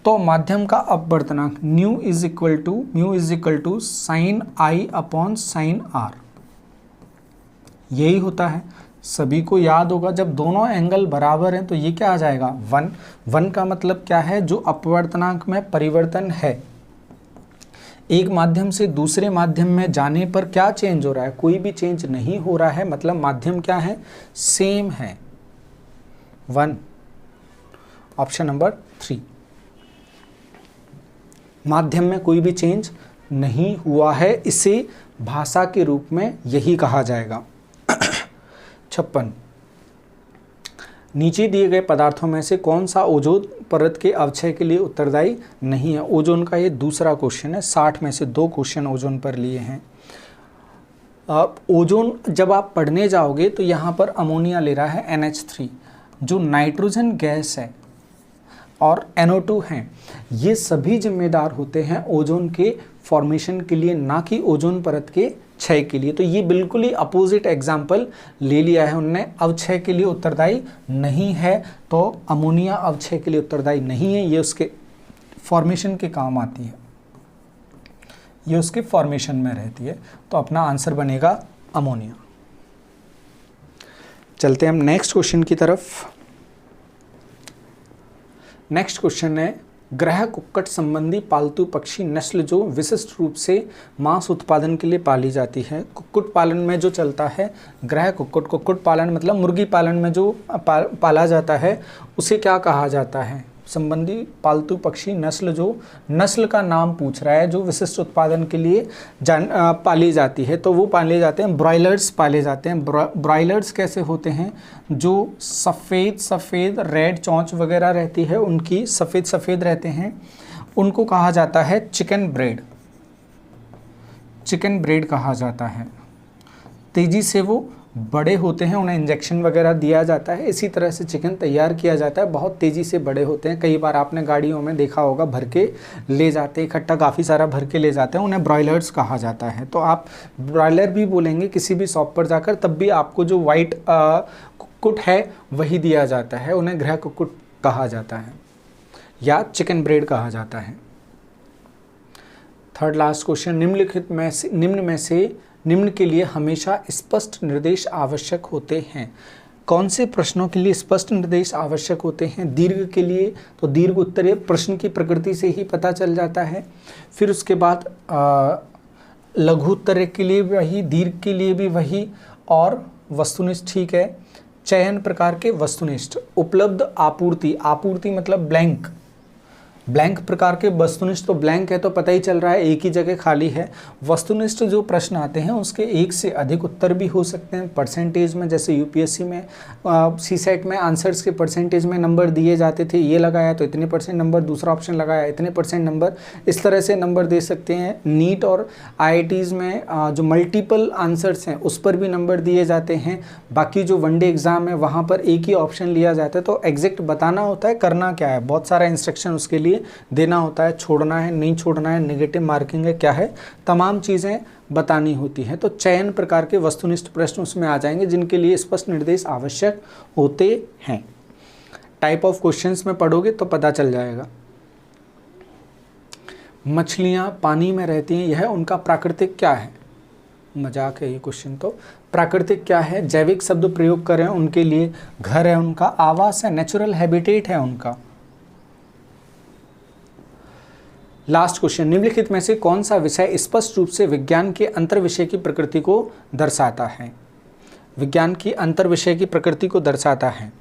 तो माध्यम का अपवर्तनांक mu is equal to sine I upon sine R, यही होता है। सभी को याद होगा जब दोनों एंगल बराबर हैं तो ये क्या आ जाएगा 1। 1 का मतलब क्या है, जो अपवर्तनांक में परिवर्तन है। एक माध्यम से दूसरे माध्यम में जाने पर क्या चेंज हो रहा है, कोई भी चेंज नहीं हो रहा है, मतलब माध्यम क्या है, सेम है 1। ऑप्शन नंबर 3, माध्यम में कोई भी चेंज नहीं हुआ है, इसे भाषा के रूप में यही कहा जाएगा। 56, नीचे दिए गए पदार्थों में से कौन सा ओजोन परत के अवक्षय के लिए उत्तरदायी नहीं है। ओजोन का ये दूसरा क्वेश्चन है, 60 में से 2 क्वेश्चन ओजोन पर लिए हैं। ओजोन जब आप पढ़ने जाओगे तो यहाँ पर अमोनिया ले रहा है NH3, जो नाइट्रोजन गैस है, और NO2 हैं, ये सभी जिम्मेदार होते हैं ओजोन के फॉर्मेशन के लिए, ना कि ओजोन परत के क्षय के लिए। तो ये बिल्कुल ही अपोजिट एग्जाम्पल ले लिया है उनने, अवक्षय के लिए उत्तरदायी नहीं है, तो अमोनिया अवक्षय के लिए उत्तरदायी नहीं है, ये उसके फॉर्मेशन के काम आती है, ये उसके फॉर्मेशन में रहती है, तो अपना आंसर बनेगा अमोनिया। चलते हैं हम नेक्स्ट क्वेश्चन की तरफ। नेक्स्ट क्वेश्चन है, ग्रह कुक्कुट संबंधी पालतू पक्षी नस्ल जो विशिष्ट रूप से मांस उत्पादन के लिए पाली जाती है। कुक्कुट पालन में जो चलता है ग्रह कुक्कुट, कुक्कुट पालन मतलब मुर्गी पालन में जो पाला जाता है उसे क्या कहा जाता है, संबंधी पालतू पक्षी नस्ल, जो नस्ल का नाम पूछ रहा है, जो विशिष्ट उत्पादन के लिए पाली जाती है, तो वो पाले जाते हैं ब्रॉयलर्स पाले जाते हैं। ब्रॉयलर्स कैसे होते हैं, जो सफ़ेद रेड चोंच वगैरह रहती है, उनकी सफ़ेद रहते हैं, उनको कहा जाता है चिकन ब्रेड कहा जाता है। तेज़ी से वो बड़े होते हैं, उन्हें इंजेक्शन वगैरह दिया जाता है, इसी तरह से चिकन तैयार किया जाता है, बहुत तेज़ी से बड़े होते हैं। कई बार आपने गाड़ियों में देखा होगा, भर के ले जाते हैं, इकट्ठा काफ़ी सारा भर के ले जाते हैं, उन्हें ब्रॉयलर्स कहा जाता है। तो आप ब्रॉयलर भी बोलेंगे किसी भी शॉप पर जाकर, तब भी आपको जो वाइट कुक्कुट है वही दिया जाता है, उन्हें गृह कुक्कुट कहा जाता है या चिकन ब्रेड कहा जाता है। थर्ड लास्ट क्वेश्चन, निम्न के लिए हमेशा स्पष्ट निर्देश आवश्यक होते हैं। कौन से प्रश्नों के लिए स्पष्ट निर्देश आवश्यक होते हैं? दीर्घ के लिए तो दीर्घ उत्तरीय प्रश्न की प्रकृति से ही पता चल जाता है। फिर उसके बाद लघु उत्तरीय के लिए वही, दीर्घ के लिए भी वही, और वस्तुनिष्ठ, ठीक है, चयन प्रकार के वस्तुनिष्ठ। उपलब्ध आपूर्ति मतलब ब्लैंक प्रकार के। वस्तुनिष्ठ तो ब्लैंक है तो पता ही चल रहा है एक ही जगह खाली है। वस्तुनिष्ठ जो प्रश्न आते हैं उसके एक से अधिक उत्तर भी हो सकते हैं परसेंटेज में, जैसे यूपीएससी में सीसेट में आंसर्स के परसेंटेज में नंबर दिए जाते थे, ये लगाया तो इतने % नंबर, दूसरा ऑप्शन लगाया इतने % नंबर, इस तरह से नंबर दे सकते हैं। नीट और IITs में जो मल्टीपल आंसर्स हैं उस पर भी नंबर दिए जाते हैं। बाकी जो वनडे एग्ज़ाम है वहाँ पर एक ही ऑप्शन लिया जाता है, तो एग्जैक्ट बताना होता है करना क्या है, बहुत सारा इंस्ट्रक्शन उसके लिए देना होता है, छोड़ना है नहीं छोड़ना है, नेगेटिव मार्किंग है क्या है, तमाम चीज़ें बतानी होती हैं। तो चयन प्रकार के वस्तुनिष्ठ प्रश्न उसमें आ जाएंगे जिनके लिए स्पष्ट निर्देश आवश्यक होते हैं। टाइप ऑफ क्वेश्चंस में पढ़ोगे तो पता चल जाएगा। मछलियां पानी में रहती हैं, यह उनका प्राकृतिक क्या है? मजाक है ये क्वेश्चन तो। प्राकृतिक क्या है? जैविक शब्द प्रयोग करें उनके लिए, घर है उनका, आवास है, नेचुरल हैबिटेट है उनका। लास्ट क्वेश्चन, निम्नलिखित में से कौन सा विषय स्पष्ट रूप से विज्ञान के अंतर विषय की प्रकृति को दर्शाता है? विज्ञान की अंतर विषय की प्रकृति को दर्शाता है।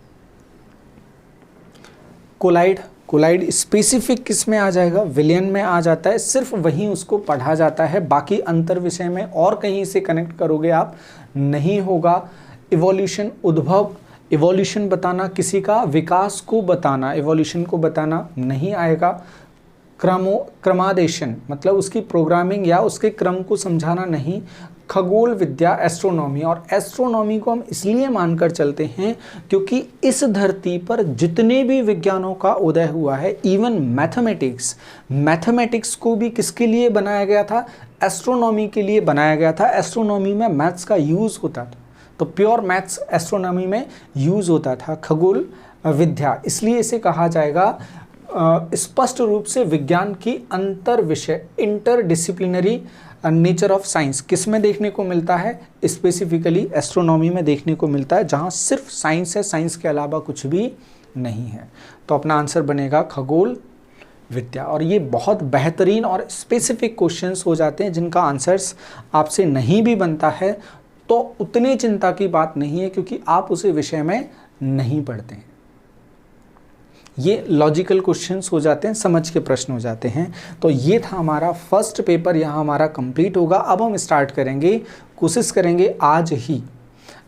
कोलाइड स्पेसिफिक किस में आ जाएगा? विलयन में आ जाता है, सिर्फ वहीं उसको पढ़ा जाता है, बाकी अंतर विषय में और कहीं से कनेक्ट करोगे आप नहीं होगा। इवोल्यूशन, उद्भव, इवोल्यूशन बताना, किसी का विकास को बताना, इवोल्यूशन को बताना नहीं आएगा। क्रमादेशन मतलब उसकी प्रोग्रामिंग या उसके क्रम को समझाना नहीं। खगोल विद्या, एस्ट्रोनॉमी, और एस्ट्रोनॉमी को हम इसलिए मानकर चलते हैं क्योंकि इस धरती पर जितने भी विज्ञानों का उदय हुआ है, इवन मैथमेटिक्स को भी किसके लिए बनाया गया था? एस्ट्रोनॉमी के लिए बनाया गया था। एस्ट्रोनॉमी में मैथ्स का यूज़ होता था, तो प्योर मैथ्स एस्ट्रोनॉमी में यूज़ होता था। खगोल विद्या, इसलिए इसे कहा जाएगा स्पष्ट रूप से विज्ञान की अंतर विषय, इंटरडिसिप्लिनरी नेचर ऑफ साइंस किस में देखने को मिलता है? स्पेसिफिकली एस्ट्रोनॉमी में देखने को मिलता है, जहाँ सिर्फ साइंस है, साइंस के अलावा कुछ भी नहीं है। तो अपना आंसर बनेगा खगोल विद्या। और ये बहुत बेहतरीन और स्पेसिफिक क्वेश्चंस हो जाते हैं जिनका आंसर्स आपसे नहीं भी बनता है तो उतनी चिंता की बात नहीं है, क्योंकि आप उसे विषय में नहीं पढ़ते हैं। ये लॉजिकल क्वेश्चंस हो जाते हैं, समझ के प्रश्न हो जाते हैं। तो ये था हमारा फर्स्ट पेपर, यहाँ हमारा कंप्लीट होगा। अब हम स्टार्ट करेंगे, कोशिश करेंगे आज ही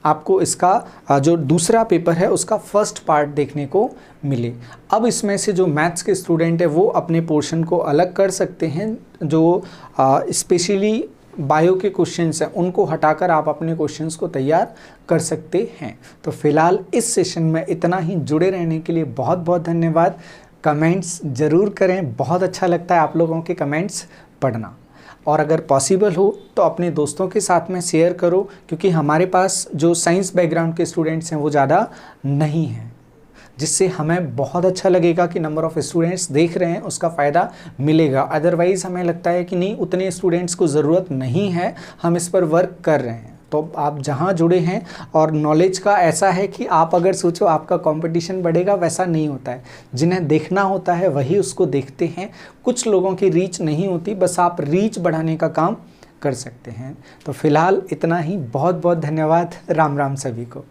आपको इसका जो दूसरा पेपर है उसका फर्स्ट पार्ट देखने को मिले। अब इसमें से जो मैथ्स के स्टूडेंट है वो अपने पोर्शन को अलग कर सकते हैं, जो स्पेशली बायो के क्वेश्चंस हैं उनको हटाकर आप अपने क्वेश्चंस को तैयार कर सकते हैं। तो फिलहाल इस सेशन में इतना ही। जुड़े रहने के लिए बहुत बहुत धन्यवाद। कमेंट्स ज़रूर करें, बहुत अच्छा लगता है आप लोगों के कमेंट्स पढ़ना। और अगर पॉसिबल हो तो अपने दोस्तों के साथ में शेयर करो, क्योंकि हमारे पास जो साइंस बैकग्राउंड के स्टूडेंट्स हैं वो ज़्यादा नहीं हैं, जिससे हमें बहुत अच्छा लगेगा कि नंबर ऑफ़ स्टूडेंट्स देख रहे हैं, उसका फ़ायदा मिलेगा। अदरवाइज़ हमें लगता है कि नहीं, उतने स्टूडेंट्स को ज़रूरत नहीं है, हम इस पर वर्क कर रहे हैं। तो आप जहाँ जुड़े हैं, और नॉलेज का ऐसा है कि आप अगर सोचो आपका कंपटीशन बढ़ेगा, वैसा नहीं होता है। जिन्हें देखना होता है वही उसको देखते हैं। कुछ लोगों की रीच नहीं होती, बस आप रीच बढ़ाने का काम कर सकते हैं। तो फिलहाल इतना ही। बहुत बहुत धन्यवाद। राम राम सभी को।